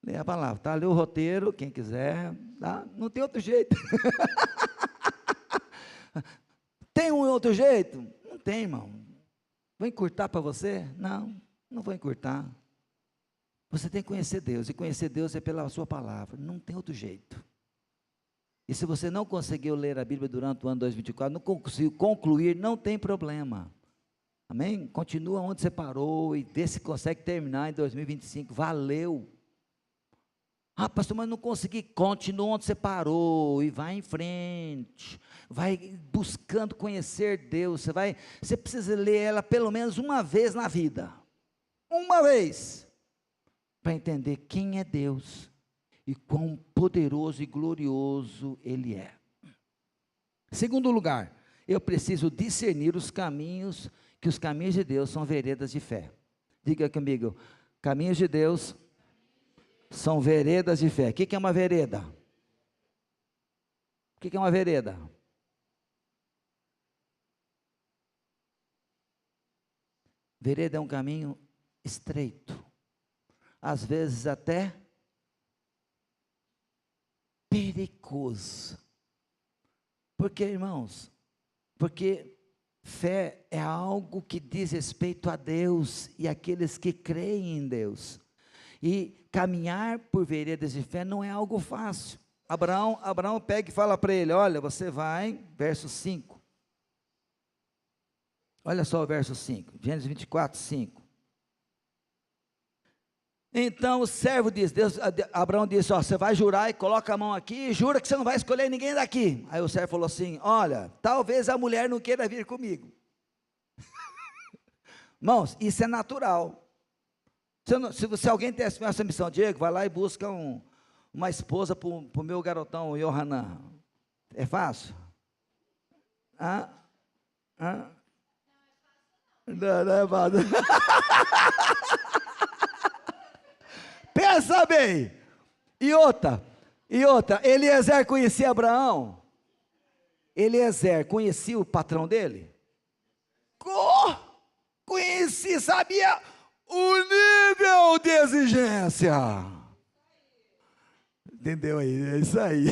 Speaker 1: Leia a palavra, tá? Lê o roteiro, quem quiser, tá? Não tem outro jeito. Tem um outro jeito? Não tem, irmão. Vou encurtar para você? Não, não vou encurtar. Você tem que conhecer Deus, e conhecer Deus é pela sua palavra, não tem outro jeito. E se você não conseguiu ler a Bíblia durante o ano 2024, não conseguiu concluir, não tem problema. Amém? Continua onde você parou, e vê se consegue terminar em 2025, valeu. Ah, pastor, mas não consegui. Continua onde você parou e vai em frente, vai buscando conhecer Deus. Você precisa ler ela pelo menos uma vez na vida, uma vez, para entender quem é Deus e quão poderoso e glorioso Ele é. Segundo lugar, eu preciso discernir os caminhos, que os caminhos de Deus são veredas de fé. Diga comigo, caminhos de Deus são veredas de fé. O que é uma vereda? O que é uma vereda? Vereda é um caminho estreito, às vezes até perigoso. Por quê, irmãos? Porque fé é algo que diz respeito a Deus e àqueles que creem em Deus. E caminhar por veredas de fé não é algo fácil. Abraão pega e fala para ele, olha, você vai, verso 5. Olha só o verso 5, Gênesis 24, 5. Então o servo diz, Abraão disse, ó, você vai jurar e coloca a mão aqui e jura que você não vai escolher ninguém daqui. Aí o servo falou assim, olha, talvez a mulher não queira vir comigo. Irmãos, isso é natural. Se alguém tem essa missão, Diego, vai lá e busca uma esposa para o meu garotão, o Yohanan. É fácil? Não é fácil. Pensa bem. E outra, Eliezer conhecia Abraão? Eliezer conhecia o patrão dele? Conheci, sabia o nível de exigência. Entendeu aí? É isso aí.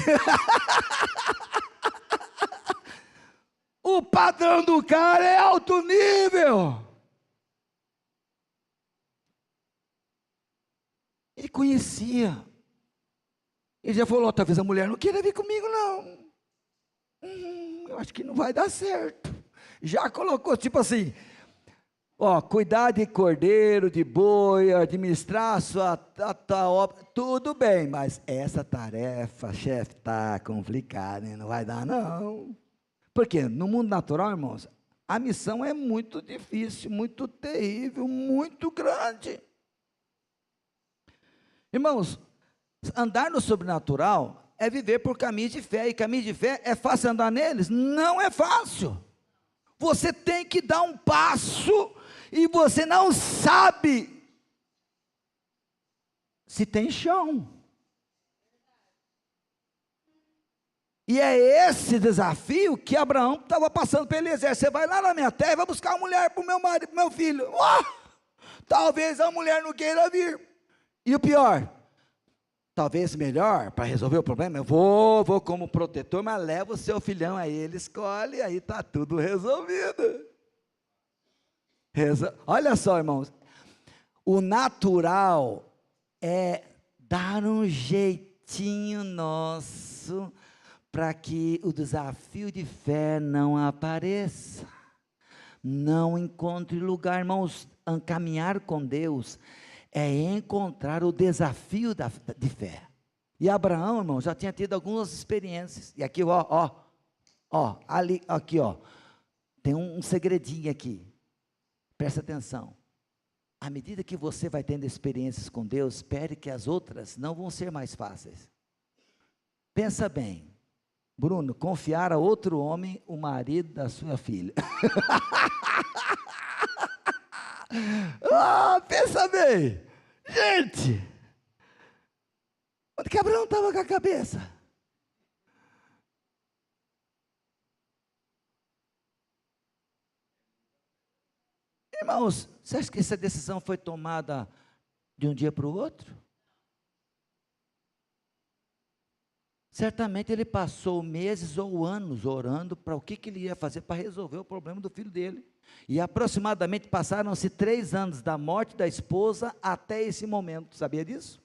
Speaker 1: O padrão do cara é alto nível. Ele conhecia. Ele já falou, talvez a mulher não queira vir comigo não. Eu acho que não vai dar certo. Já colocou tipo assim, ó, cuidar de cordeiro, de boi, administrar a sua obra, tudo bem, mas essa tarefa, chefe, está complicada, hein? Não vai dar não. Porque no mundo natural, irmãos, a missão é muito difícil, muito terrível, muito grande. Irmãos, andar no sobrenatural é viver por caminhos de fé, e caminhos de fé é fácil andar neles? Não é fácil. Você tem que dar um passo, e você não sabe se tem chão. E é esse desafio que Abraão estava passando para Eliezer. Você vai lá na minha terra e vai buscar uma mulher para o meu marido, para o meu filho. Talvez a mulher não queira vir. E o pior, talvez melhor, para resolver o problema, eu vou como protetor, mas leva o seu filhão, aí ele escolhe, aí está tudo resolvido. Olha só, irmãos, o natural é dar um jeitinho nosso, para que o desafio de fé não apareça, não encontre lugar. Irmãos, caminhar com Deus é encontrar o desafio de fé. E Abraão, irmão, já tinha tido algumas experiências. E aqui, ali, aqui, tem um segredinho aqui. Presta atenção. À medida que você vai tendo experiências com Deus, espere que as outras não vão ser mais fáceis. Pensa bem, Bruno, confiar a outro homem o marido da sua filha. Pensa bem, gente, onde que Abraão estava com a cabeça? Irmãos, você acha que essa decisão foi tomada de um dia para o outro? Certamente ele passou meses ou anos orando para o que ele ia fazer para resolver o problema do filho dele. E aproximadamente passaram-se 3 anos da morte da esposa até esse momento, sabia disso?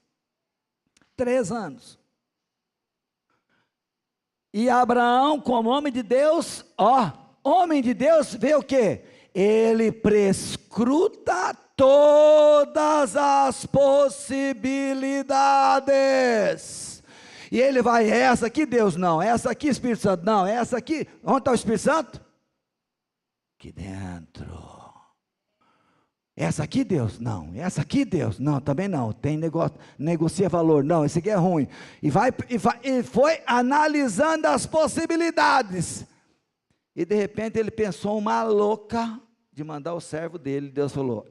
Speaker 1: 3 anos. E Abraão, como homem de Deus, homem de Deus, vê o quê? Ele prescruta todas as possibilidades. E ele vai, essa aqui Deus não, essa aqui Espírito Santo não, essa aqui, onde está o Espírito Santo? Aqui dentro. Essa aqui Deus? Não. Essa aqui Deus? Não, também não. Tem negócio, negocia valor. Não, esse aqui é ruim. E foi analisando as possibilidades. E de repente ele pensou uma louca de mandar o servo dele. Deus falou,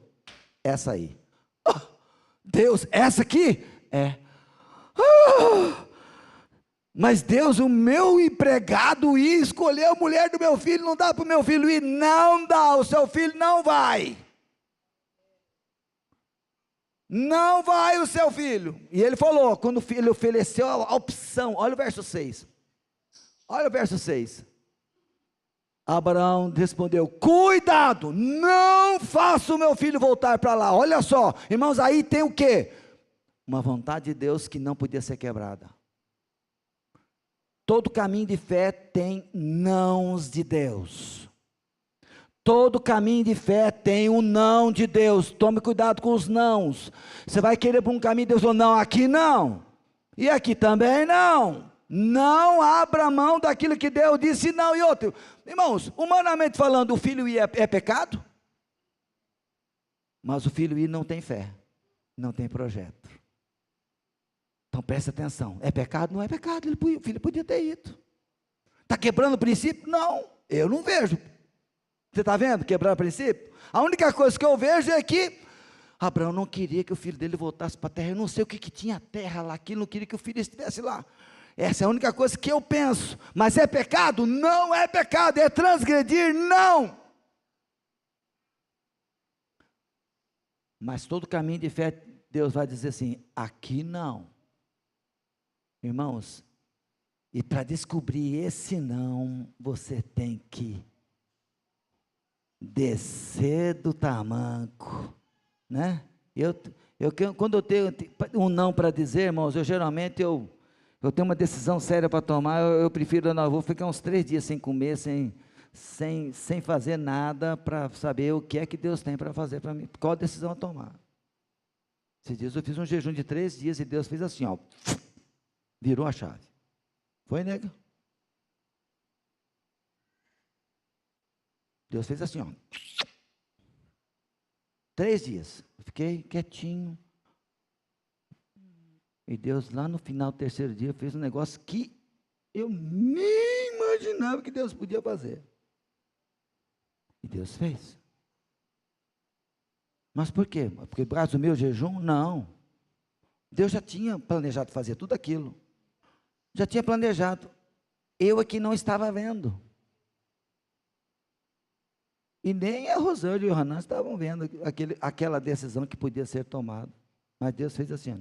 Speaker 1: essa aí. Deus, essa aqui? É. Mas Deus, o meu empregado ia escolher a mulher do meu filho, não dá para o meu filho ir? Não dá, o seu filho não vai. Não vai o seu filho. E ele falou, quando o filho ofereceu a opção, olha o verso 6. Olha o verso 6. Abraão respondeu, cuidado, não faça o meu filho voltar para lá. Olha só, irmãos, aí tem o quê? Uma vontade de Deus que não podia ser quebrada. Todo caminho de fé tem nãos de Deus. Todo caminho de fé tem um não de Deus. Tome cuidado com os nãos. Você vai querer para um caminho, Deus falou, não, aqui não. E aqui também não. Não abra mão daquilo que Deus disse não. E outro, irmãos, humanamente falando, o filho ir é pecado? Mas o filho ir não tem fé, não tem projeto. Então presta atenção, é pecado? Não é pecado, o filho podia ter ido. Está quebrando o princípio? Não, eu não vejo. Você está vendo quebrar o princípio? A única coisa que eu vejo é que Abraão não queria que o filho dele voltasse para a terra. Eu não sei o que tinha terra lá, que ele não queria que o filho estivesse lá. Essa é a única coisa que eu penso. Mas é pecado? Não é pecado, é transgredir? Não. Mas todo caminho de fé, Deus vai dizer assim, aqui não. Irmãos, e para descobrir esse não, você tem que descer do tamanco, né? Quando eu tenho um não para dizer, irmãos, geralmente eu tenho uma decisão séria para tomar, eu prefiro, não, eu vou ficar uns 3 dias sem comer, sem fazer nada, para saber o que é que Deus tem para fazer para mim, qual decisão eu tomar. Esses dias eu fiz um jejum de 3 dias, e Deus fez assim, virou a chave. Foi, nega? Deus fez assim, ó. 3 dias. Eu fiquei quietinho. E Deus, lá no final do 3º dia, fez um negócio que eu nem imaginava que Deus podia fazer. E Deus fez. Mas por quê? Porque por causa do meu jejum? Não. Deus já tinha planejado fazer tudo aquilo. Já tinha planejado. Eu aqui não estava vendo. E nem a Rosângela e o Hanan estavam vendo aquela decisão que podia ser tomada. Mas Deus fez assim.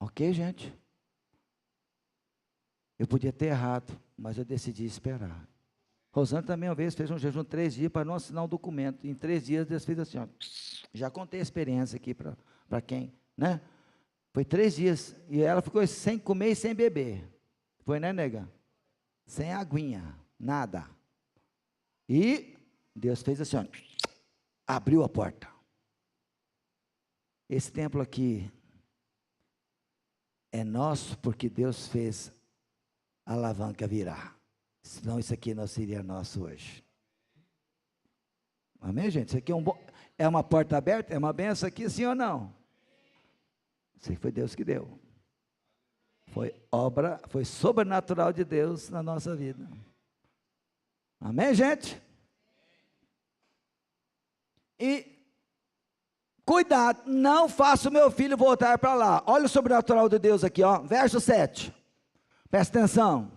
Speaker 1: Ok, gente? Eu podia ter errado, mas eu decidi esperar. Rosângela também uma vez fez um jejum 3 dias para não assinar um documento. Em 3 dias Deus fez assim, ó. Já contei a experiência aqui para quem, né? Foi 3 dias e ela ficou sem comer e sem beber. Foi, né, nega? Sem aguinha, nada. E Deus fez assim, ó, abriu a porta. Esse templo aqui é nosso porque Deus fez a alavanca virar. Senão isso aqui não seria nosso hoje. Amém, gente? Isso aqui é uma porta aberta? É uma benção aqui, sim ou não? Isso aí foi Deus que deu. Foi sobrenatural de Deus na nossa vida. Amém, gente? E cuidado, não faça o meu filho voltar para lá. Olha o sobrenatural de Deus aqui, ó, verso 7. Presta atenção.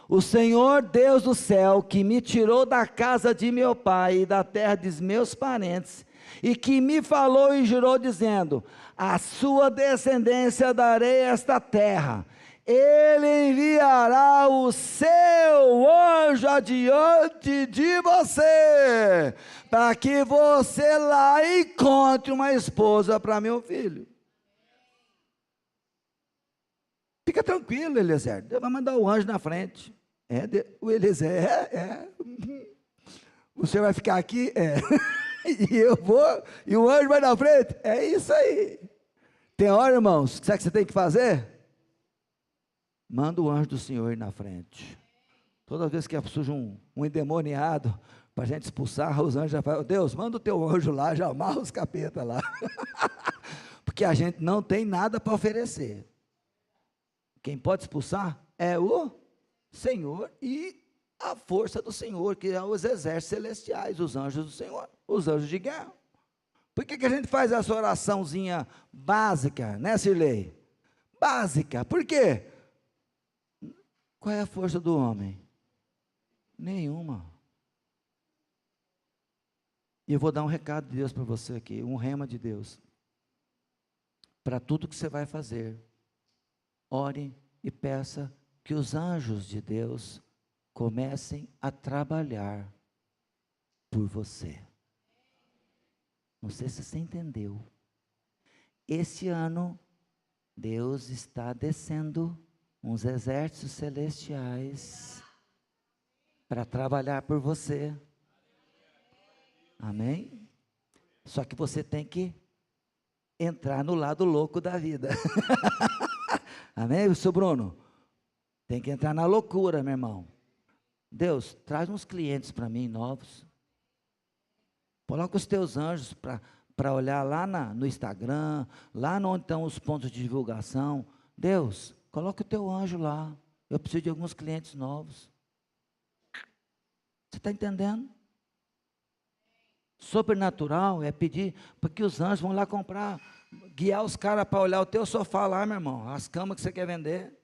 Speaker 1: O Senhor Deus do céu, que me tirou da casa de meu pai e da terra dos meus parentes, e que me falou e jurou, dizendo: a sua descendência darei esta terra. Ele enviará o seu anjo adiante de você, para que você lá encontre uma esposa para meu filho. Fica tranquilo, Eliezer, Deus vai mandar o anjo na frente. O Eliezer, você vai ficar aqui, e eu vou, e o anjo vai na frente, é isso aí. Tem hora, irmãos, sabe o que você tem que fazer? Manda o anjo do Senhor ir na frente. Toda vez que surge um endemoniado, para a gente expulsar, os anjos já falam: Deus, manda o teu anjo lá, já amarra os capetas lá. Porque a gente não tem nada para oferecer. Quem pode expulsar é o Senhor e a força do Senhor, que é os exércitos celestiais, os anjos do Senhor, os anjos de guerra. Por que a gente faz essa oraçãozinha básica, né, Cirlei? Básica, por quê? Qual é a força do homem? Nenhuma. E eu vou dar um recado de Deus para você aqui, um rema de Deus. Para tudo que você vai fazer, ore e peça que os anjos de Deus comecem a trabalhar por você. Não sei se você entendeu. Esse ano, Deus está descendo uns exércitos celestiais para trabalhar por você. Amém? Só que você tem que entrar no lado louco da vida. Amém, seu Bruno? Tem que entrar na loucura, meu irmão. Deus, traz uns clientes para mim novos. Coloca os teus anjos para olhar lá no Instagram, lá onde estão os pontos de divulgação. Deus, coloca o teu anjo lá. Eu preciso de alguns clientes novos. Você está entendendo? Sobrenatural é pedir para que os anjos vão lá comprar, guiar os caras para olhar o teu sofá lá, meu irmão, as camas que você quer vender.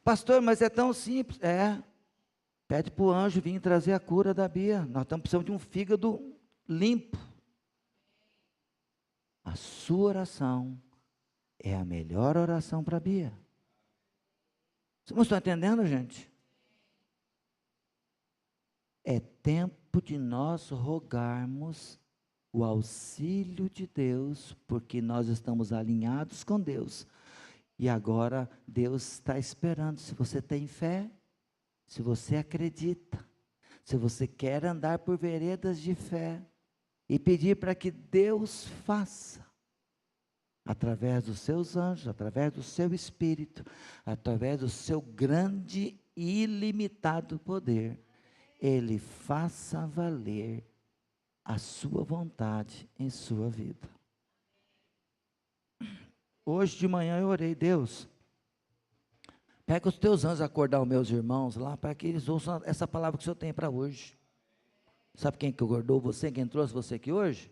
Speaker 1: Pastor, mas é tão simples. Pede para o anjo vir trazer a cura da Bia. Nós estamos precisando de um fígado limpo. A sua oração é a melhor oração para a Bia. Vocês não estão entendendo, gente? É tempo de nós rogarmos o auxílio de Deus, porque nós estamos alinhados com Deus. E agora Deus está esperando, se você tem fé, se você acredita, se você quer andar por veredas de fé, e pedir para que Deus faça. através dos seus anjos, através do seu Espírito, através do seu grande e ilimitado poder, Ele faça valer a sua vontade em sua vida. Hoje de manhã eu orei, Deus, pega os teus anjos acordar os meus irmãos lá, para que eles ouçam essa palavra que o Senhor tem para hoje. Sabe quem que acordou você, quem trouxe você aqui hoje?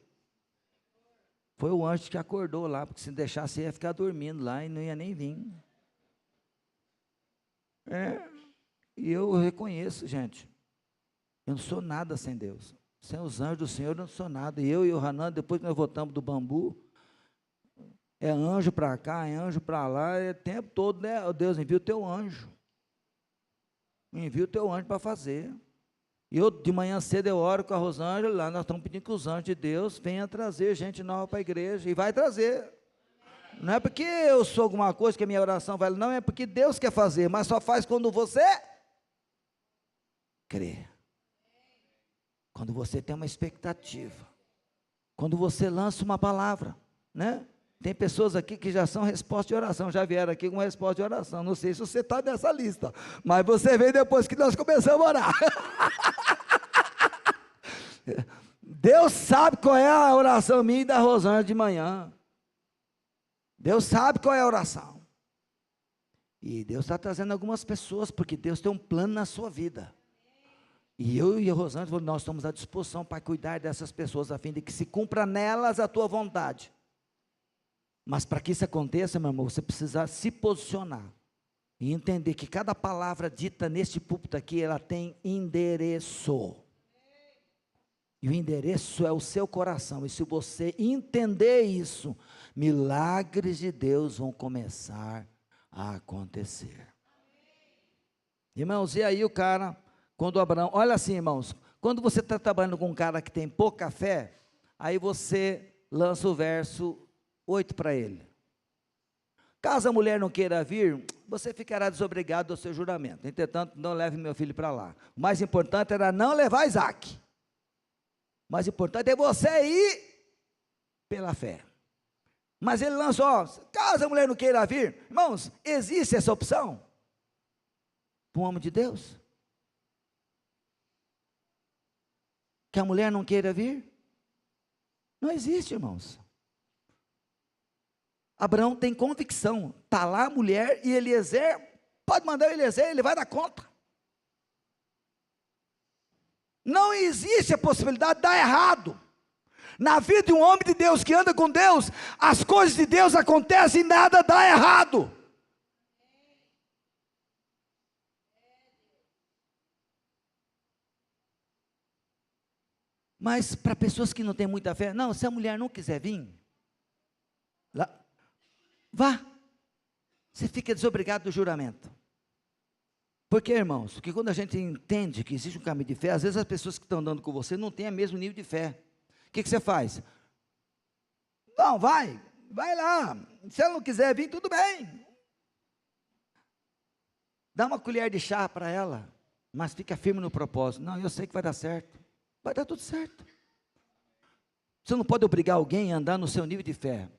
Speaker 1: Foi o anjo que acordou lá, porque se deixasse ia ficar dormindo lá e não ia nem vir. E eu reconheço, gente, eu não sou nada sem Deus. Sem os anjos do Senhor eu não sou nada. E eu e o Hanan, depois que nós voltamos do bambu, é anjo para cá, é anjo para lá, é o tempo todo, né? Deus, envia o teu anjo. Envia o teu anjo para fazer. E eu, de manhã cedo, eu oro com a Rosângela, lá nós estamos pedindo que os anjos de Deus venham trazer gente nova para a igreja, e vai trazer. Não é porque eu sou alguma coisa que a minha oração vai, não, é porque Deus quer fazer, mas só faz quando você crê. Quando você tem uma expectativa. Quando você lança uma palavra, né? Tem pessoas aqui que já são resposta de oração, já vieram aqui com resposta de oração. Não sei se você está nessa lista, mas você veio depois que nós começamos a orar. Deus sabe qual é a oração minha e da Rosângela de manhã. Deus sabe qual é a oração. E Deus está trazendo algumas pessoas, porque Deus tem um plano na sua vida. E eu e a Rosângela, nós estamos à disposição para cuidar dessas pessoas, a fim de que se cumpra nelas a tua vontade. Mas para que isso aconteça, meu irmão, você precisa se posicionar e entender que cada palavra dita neste púlpito aqui, ela tem endereço. E o endereço é o seu coração. E se você entender isso, milagres de Deus vão começar a acontecer. Irmãos, e aí o cara, quando Abraão, olha assim, irmãos, quando você está trabalhando com um cara que tem pouca fé, aí você lança o verso 8 para ele. Caso a mulher não queira vir, você ficará desobrigado do seu juramento. Entretanto, não leve meu filho para lá. O mais importante era não levar Isaac. O mais importante é você ir pela fé. Mas ele lançou, caso a mulher não queira vir, irmãos, existe essa opção para um homem de Deus? Que a mulher não queira vir? Não existe, irmãos. Abraão tem convicção, está lá a mulher e Eliezer, pode mandar o Eliezer, ele vai dar conta. Não existe a possibilidade de dar errado. Na vida de um homem de Deus que anda com Deus, as coisas de Deus acontecem e nada dá errado. Mas para pessoas que não têm muita fé, não, se a mulher não quiser vir, lá, vá, você fica desobrigado do juramento. Por quê, irmãos? Porque quando a gente entende que existe um caminho de fé, às vezes as pessoas que estão andando com você não têm o mesmo nível de fé. O que você faz? Não, vai lá, se ela não quiser vir, tudo bem. Dá uma colher de chá para ela, mas fica firme no propósito. Não, eu sei que vai dar certo, vai dar tudo certo. Você não pode obrigar alguém a andar no seu nível de fé.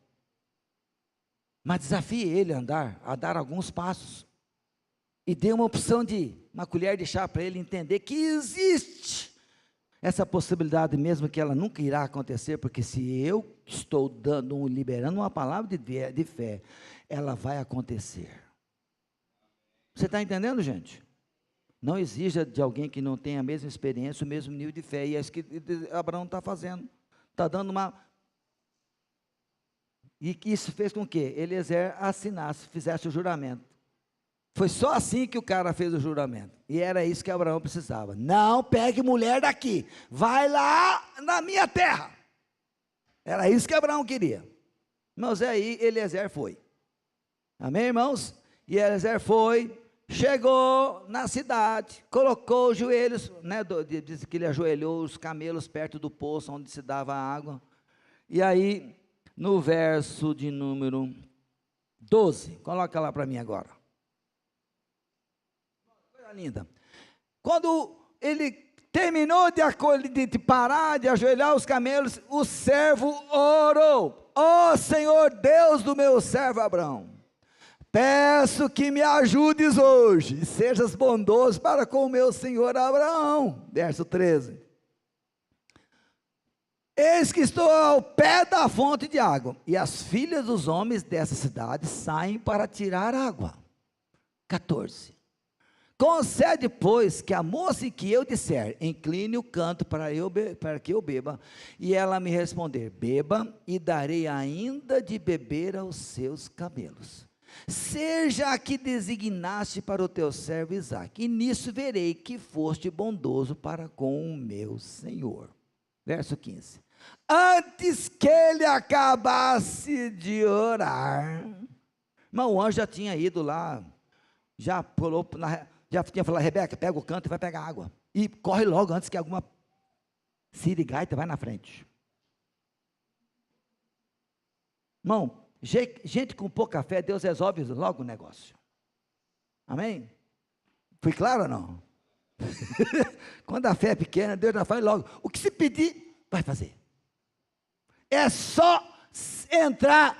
Speaker 1: Mas desafie ele a dar alguns passos. E dê uma opção de uma colher de chá para ele entender que existe essa possibilidade, mesmo que ela nunca irá acontecer, porque se eu estou liberando uma palavra de fé, ela vai acontecer. Você está entendendo, gente? Não exija de alguém que não tenha a mesma experiência, o mesmo nível de fé, e é isso que Abraão está fazendo. Está dando uma... E que isso fez com que Eliezer assinasse, fizesse o juramento. Foi só assim que o cara fez o juramento. E era isso que Abraão precisava. Não pegue mulher daqui. Vai lá na minha terra. Era isso que Abraão queria. Irmãos, aí Eliezer foi. Amém, irmãos? E Eliezer foi, chegou na cidade, colocou os joelhos, né, diz que ele ajoelhou os camelos perto do poço onde se dava água. E aí, no verso de número 12, coloca lá para mim agora. Coisa linda. Quando ele terminou de parar, de ajoelhar os camelos, o servo orou. ó Senhor Deus do meu servo Abraão, peço que me ajudes hoje, e sejas bondoso para com o meu senhor Abraão. Verso 13. Eis que estou ao pé da fonte de água, e as filhas dos homens dessa cidade saem para tirar água. 14. Concede, pois, que a moça em que eu disser, incline o canto para que eu beba, e ela me responder, beba, e darei ainda de beber aos seus camelos. Seja a que designaste para o teu servo Isaque, e nisso verei que foste bondoso para com o meu senhor. Verso 15. Antes que ele acabasse de orar, irmão, o anjo já tinha ido lá, já pulou, já tinha falado, Rebeca, pega o canto e vai pegar água, e corre logo antes que alguma sirigaita vai na frente. Irmão, gente com pouca fé, Deus resolve logo o negócio, amém? Fui claro ou não? Quando a fé é pequena, Deus já faz logo, o que se pedir, vai fazer. É só entrar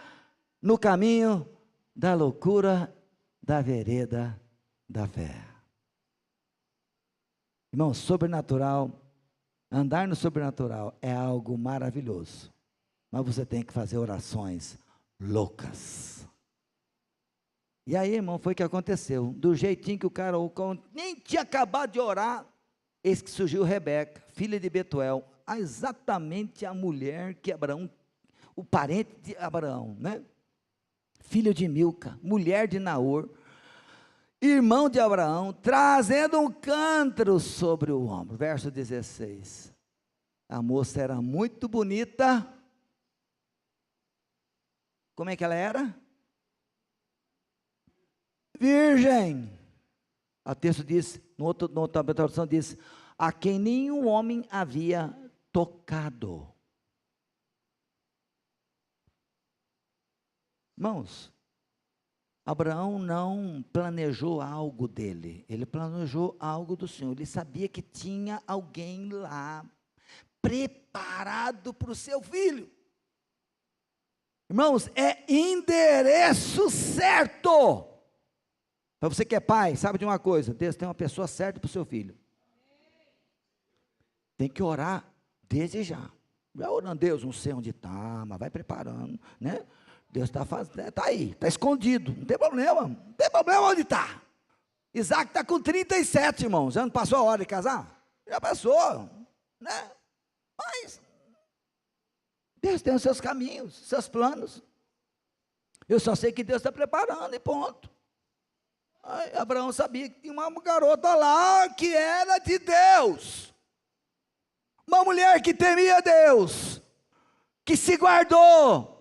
Speaker 1: no caminho da loucura, da vereda da fé. Irmão, sobrenatural, andar no sobrenatural é algo maravilhoso, mas você tem que fazer orações loucas. E aí, irmão, foi o que aconteceu, do jeitinho que o cara nem tinha acabado de orar, eis que surgiu Rebeca, filha de Betuel, exatamente a mulher que Abraão, o parente de Abraão, né? Filho de Milca, mulher de Naor, irmão de Abraão, trazendo um cântaro sobre o ombro. Verso 16. A moça era muito bonita. Como é que ela era? Virgem. O texto diz, noutra tradução diz, a quem nenhum homem havia tocado. Irmãos, Abraão não planejou algo dele, ele planejou algo do Senhor. Ele sabia que tinha alguém lá preparado para o seu filho. Irmãos, é endereço certo. Para você que é pai, sabe de uma coisa, Deus tem uma pessoa certa para o seu filho. Tem que orar desde já. Vai orando, Deus, não sei onde está, mas vai preparando, né? Deus está fazendo, está aí, está escondido, não tem problema onde está. Isaac está com 37, irmãos, já não passou a hora de casar? Já passou, né? Mas Deus tem os seus caminhos, seus planos. Eu só sei que Deus está preparando e ponto. Aí, Abraão sabia que tinha uma garota lá que era de Deus. Uma mulher que temia Deus, que se guardou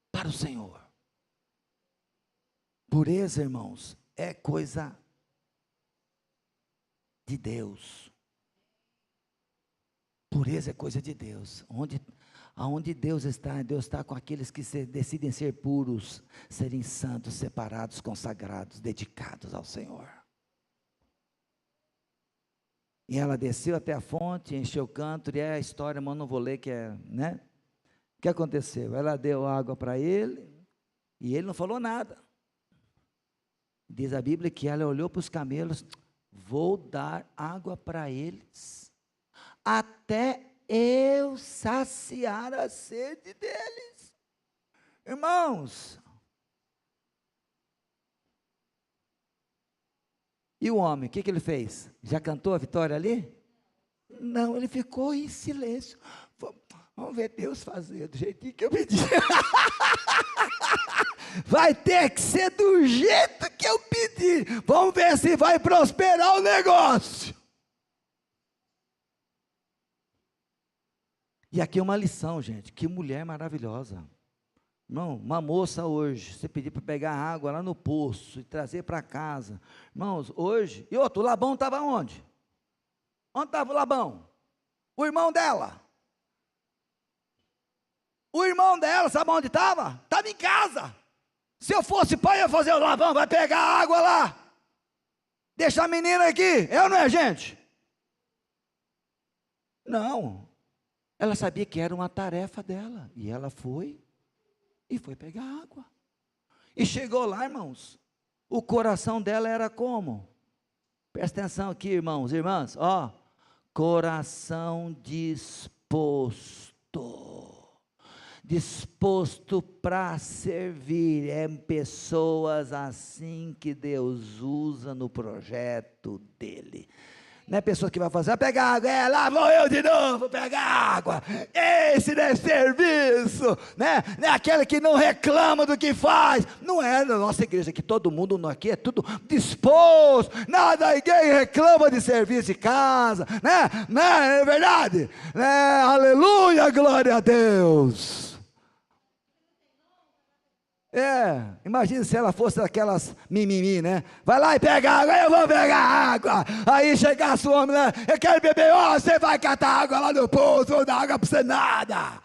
Speaker 1: para o Senhor. Pureza, irmãos, é coisa de Deus. Pureza é coisa de Deus. Aonde Deus está com aqueles que decidem ser puros, serem santos, separados, consagrados, dedicados ao Senhor. E ela desceu até a fonte, encheu o cântaro, e é a história, mas não vou ler, que é, né? O que aconteceu? Ela deu água para ele, e ele não falou nada. Diz a Bíblia que ela olhou para os camelos, vou dar água para eles, até eu saciar a sede deles. Irmãos, e o homem, o que ele fez? Já cantou a vitória ali? Não, ele ficou em silêncio. Vamos ver Deus fazer do jeitinho que eu pedi. Vai ter que ser do jeito que eu pedi. Vamos ver se vai prosperar o negócio. E aqui uma lição, gente. Que mulher maravilhosa. Irmão, uma moça hoje, você pedir para pegar água lá no poço e trazer para casa. Irmãos, hoje, e outro, o Labão estava onde? Onde estava o Labão? O irmão dela. O irmão dela, sabe onde estava? Estava em casa. Se eu fosse pai, eu ia fazer o Labão, vai pegar água lá. Deixa a menina aqui, eu não é gente? Não, ela sabia que era uma tarefa dela, e ela foi pegar água. E chegou lá, irmãos, o coração dela era como? Presta atenção aqui, irmãos, irmãs, ó, coração disposto para servir. É pessoas assim que Deus usa no projeto dele. Não é pessoa que vai fazer, pegar água, lá vou eu de novo pegar água, esse não é serviço, né? Não é aquele que não reclama do que faz. Não é na nossa igreja, que todo mundo aqui é tudo disposto, nada, ninguém reclama de serviço de casa, né? Não é verdade? Né? Aleluia, glória a Deus. Imagina se ela fosse daquelas mimimi, né? Vai lá e pega água, eu vou pegar água. Aí chegasse o homem lá, eu quero beber, você vai catar água lá no poço, vou dar água para você nada.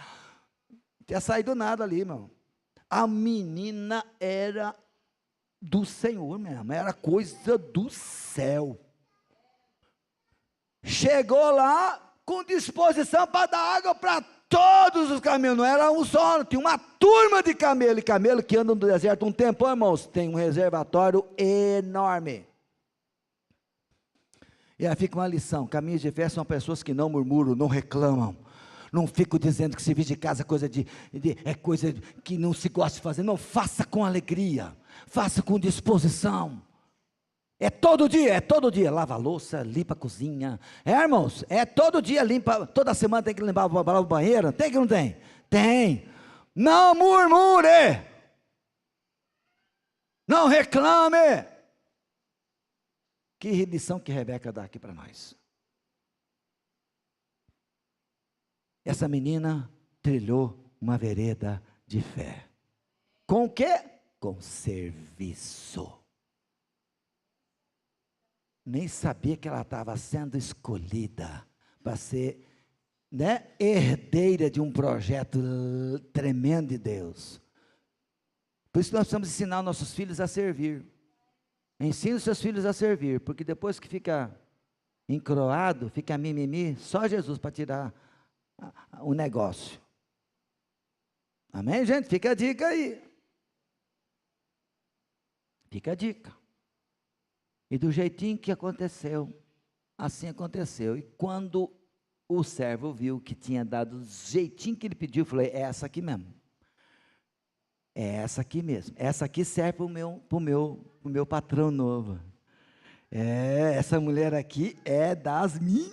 Speaker 1: Não tinha saído nada ali, irmão. A menina era do Senhor mesmo, era coisa do céu. Chegou lá com disposição para dar água para todos os camelos, não era um só, tinha uma turma de camelo, e camelo que andam no deserto um tempão, irmãos, tem um reservatório enorme. E aí fica uma lição: caminhos de fé são pessoas que não murmuram, não reclamam, não ficam dizendo que serviço de casa é coisa que não se gosta de fazer. Não, faça com alegria, faça com disposição. É todo dia, lava a louça, limpa a cozinha, irmãos, todo dia limpa, toda semana tem que limpar o banheiro, tem que não tem? Tem, não murmure, não reclame. Que lição que Rebeca dá aqui para nós. Essa menina trilhou uma vereda de fé, com o quê? Com serviço. Nem sabia que ela estava sendo escolhida para ser, né, herdeira de um projeto tremendo de Deus. Por isso nós precisamos ensinar nossos filhos a servir. Ensine os seus filhos a servir, porque depois que fica encroado, fica mimimi, só Jesus para tirar o negócio. Amém, gente? Fica a dica aí. Fica a dica. E do jeitinho que aconteceu, assim aconteceu. E quando o servo viu que tinha dado o jeitinho que ele pediu, eu falei, é essa aqui mesmo. É essa aqui mesmo. Essa aqui serve para o meu patrão novo. Essa mulher aqui é das minhas.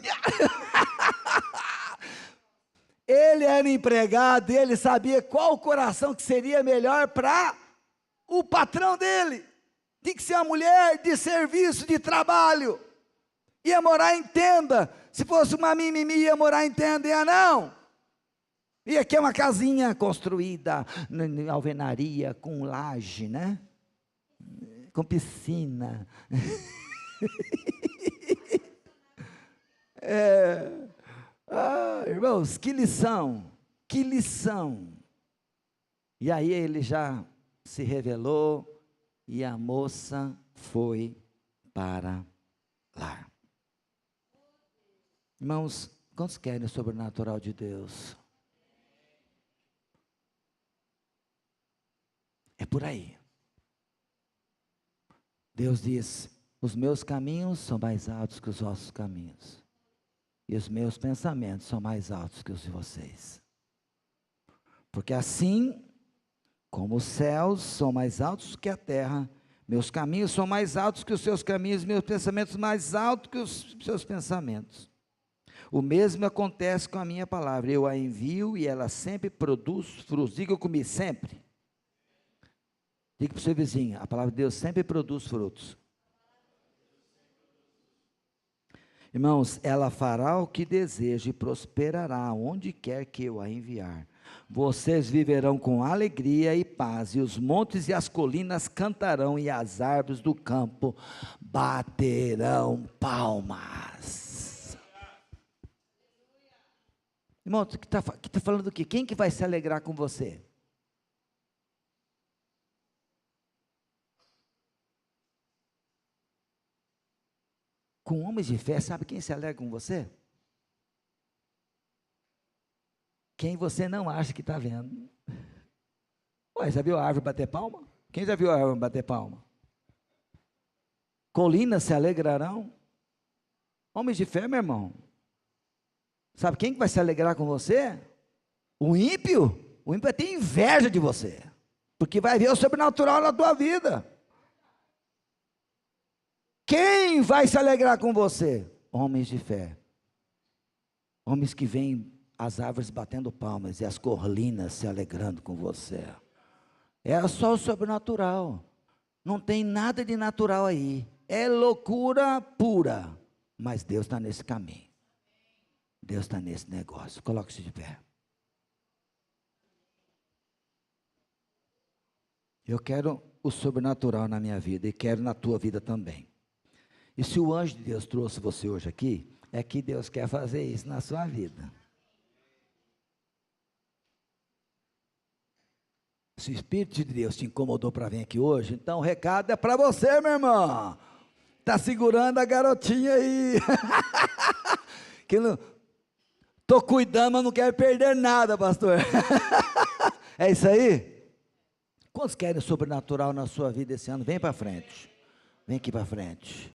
Speaker 1: Ele era empregado, ele sabia qual o coração que seria melhor para o patrão dele. Tinha que ser uma mulher de serviço, de trabalho. Ia morar em tenda. Se fosse uma mimimi, ia morar em tenda, ia não. E aqui é uma casinha construída em alvenaria, com laje, né? Com piscina. Irmãos, que lição, que lição. E aí ele já se revelou, e a moça foi para lá. Irmãos, quantos querem o sobrenatural de Deus? É por aí. Deus diz, os meus caminhos são mais altos que os vossos caminhos, e os meus pensamentos são mais altos que os de vocês. Porque assim como os céus são mais altos que a terra, meus caminhos são mais altos que os seus caminhos, meus pensamentos mais altos que os seus pensamentos. O mesmo acontece com a minha palavra, eu a envio e ela sempre produz frutos. Diga comigo, sempre. Diga para o seu vizinho, a palavra de Deus sempre produz frutos. Irmãos, ela fará o que deseja e prosperará onde quer que eu a enviar. Vocês viverão com alegria e paz, e os montes e as colinas cantarão, e as árvores do campo baterão palmas. Irmão, que está falando do quê? Quem que vai se alegrar com você? Com homens de fé, sabe quem se alegra com você? quem você não acha que está vendo. Ué, já viu a árvore bater palma? Quem já viu a árvore bater palma? Colinas se alegrarão. Homens de fé, meu irmão. Sabe quem que vai se alegrar com você? O ímpio. O ímpio vai ter inveja de você, porque vai ver o sobrenatural na tua vida. Quem vai se alegrar com você? Homens de fé. Homens que veem as árvores batendo palmas e as colinas se alegrando com você. É só o sobrenatural. Não tem nada de natural aí. É loucura pura. Mas Deus está nesse caminho. Deus está nesse negócio. Coloque-se de pé. Eu quero o sobrenatural na minha vida e quero na tua vida também. E se o anjo de Deus trouxe você hoje aqui, é que Deus quer fazer isso na sua vida. Se o Espírito de Deus te incomodou para vir aqui hoje, então o recado é para você, meu irmão. Está segurando a garotinha aí. Que não... Estou cuidando, mas não quero perder nada, pastor. É isso aí? Quantos querem sobrenatural na sua vida esse ano? Vem para frente. Vem aqui para frente.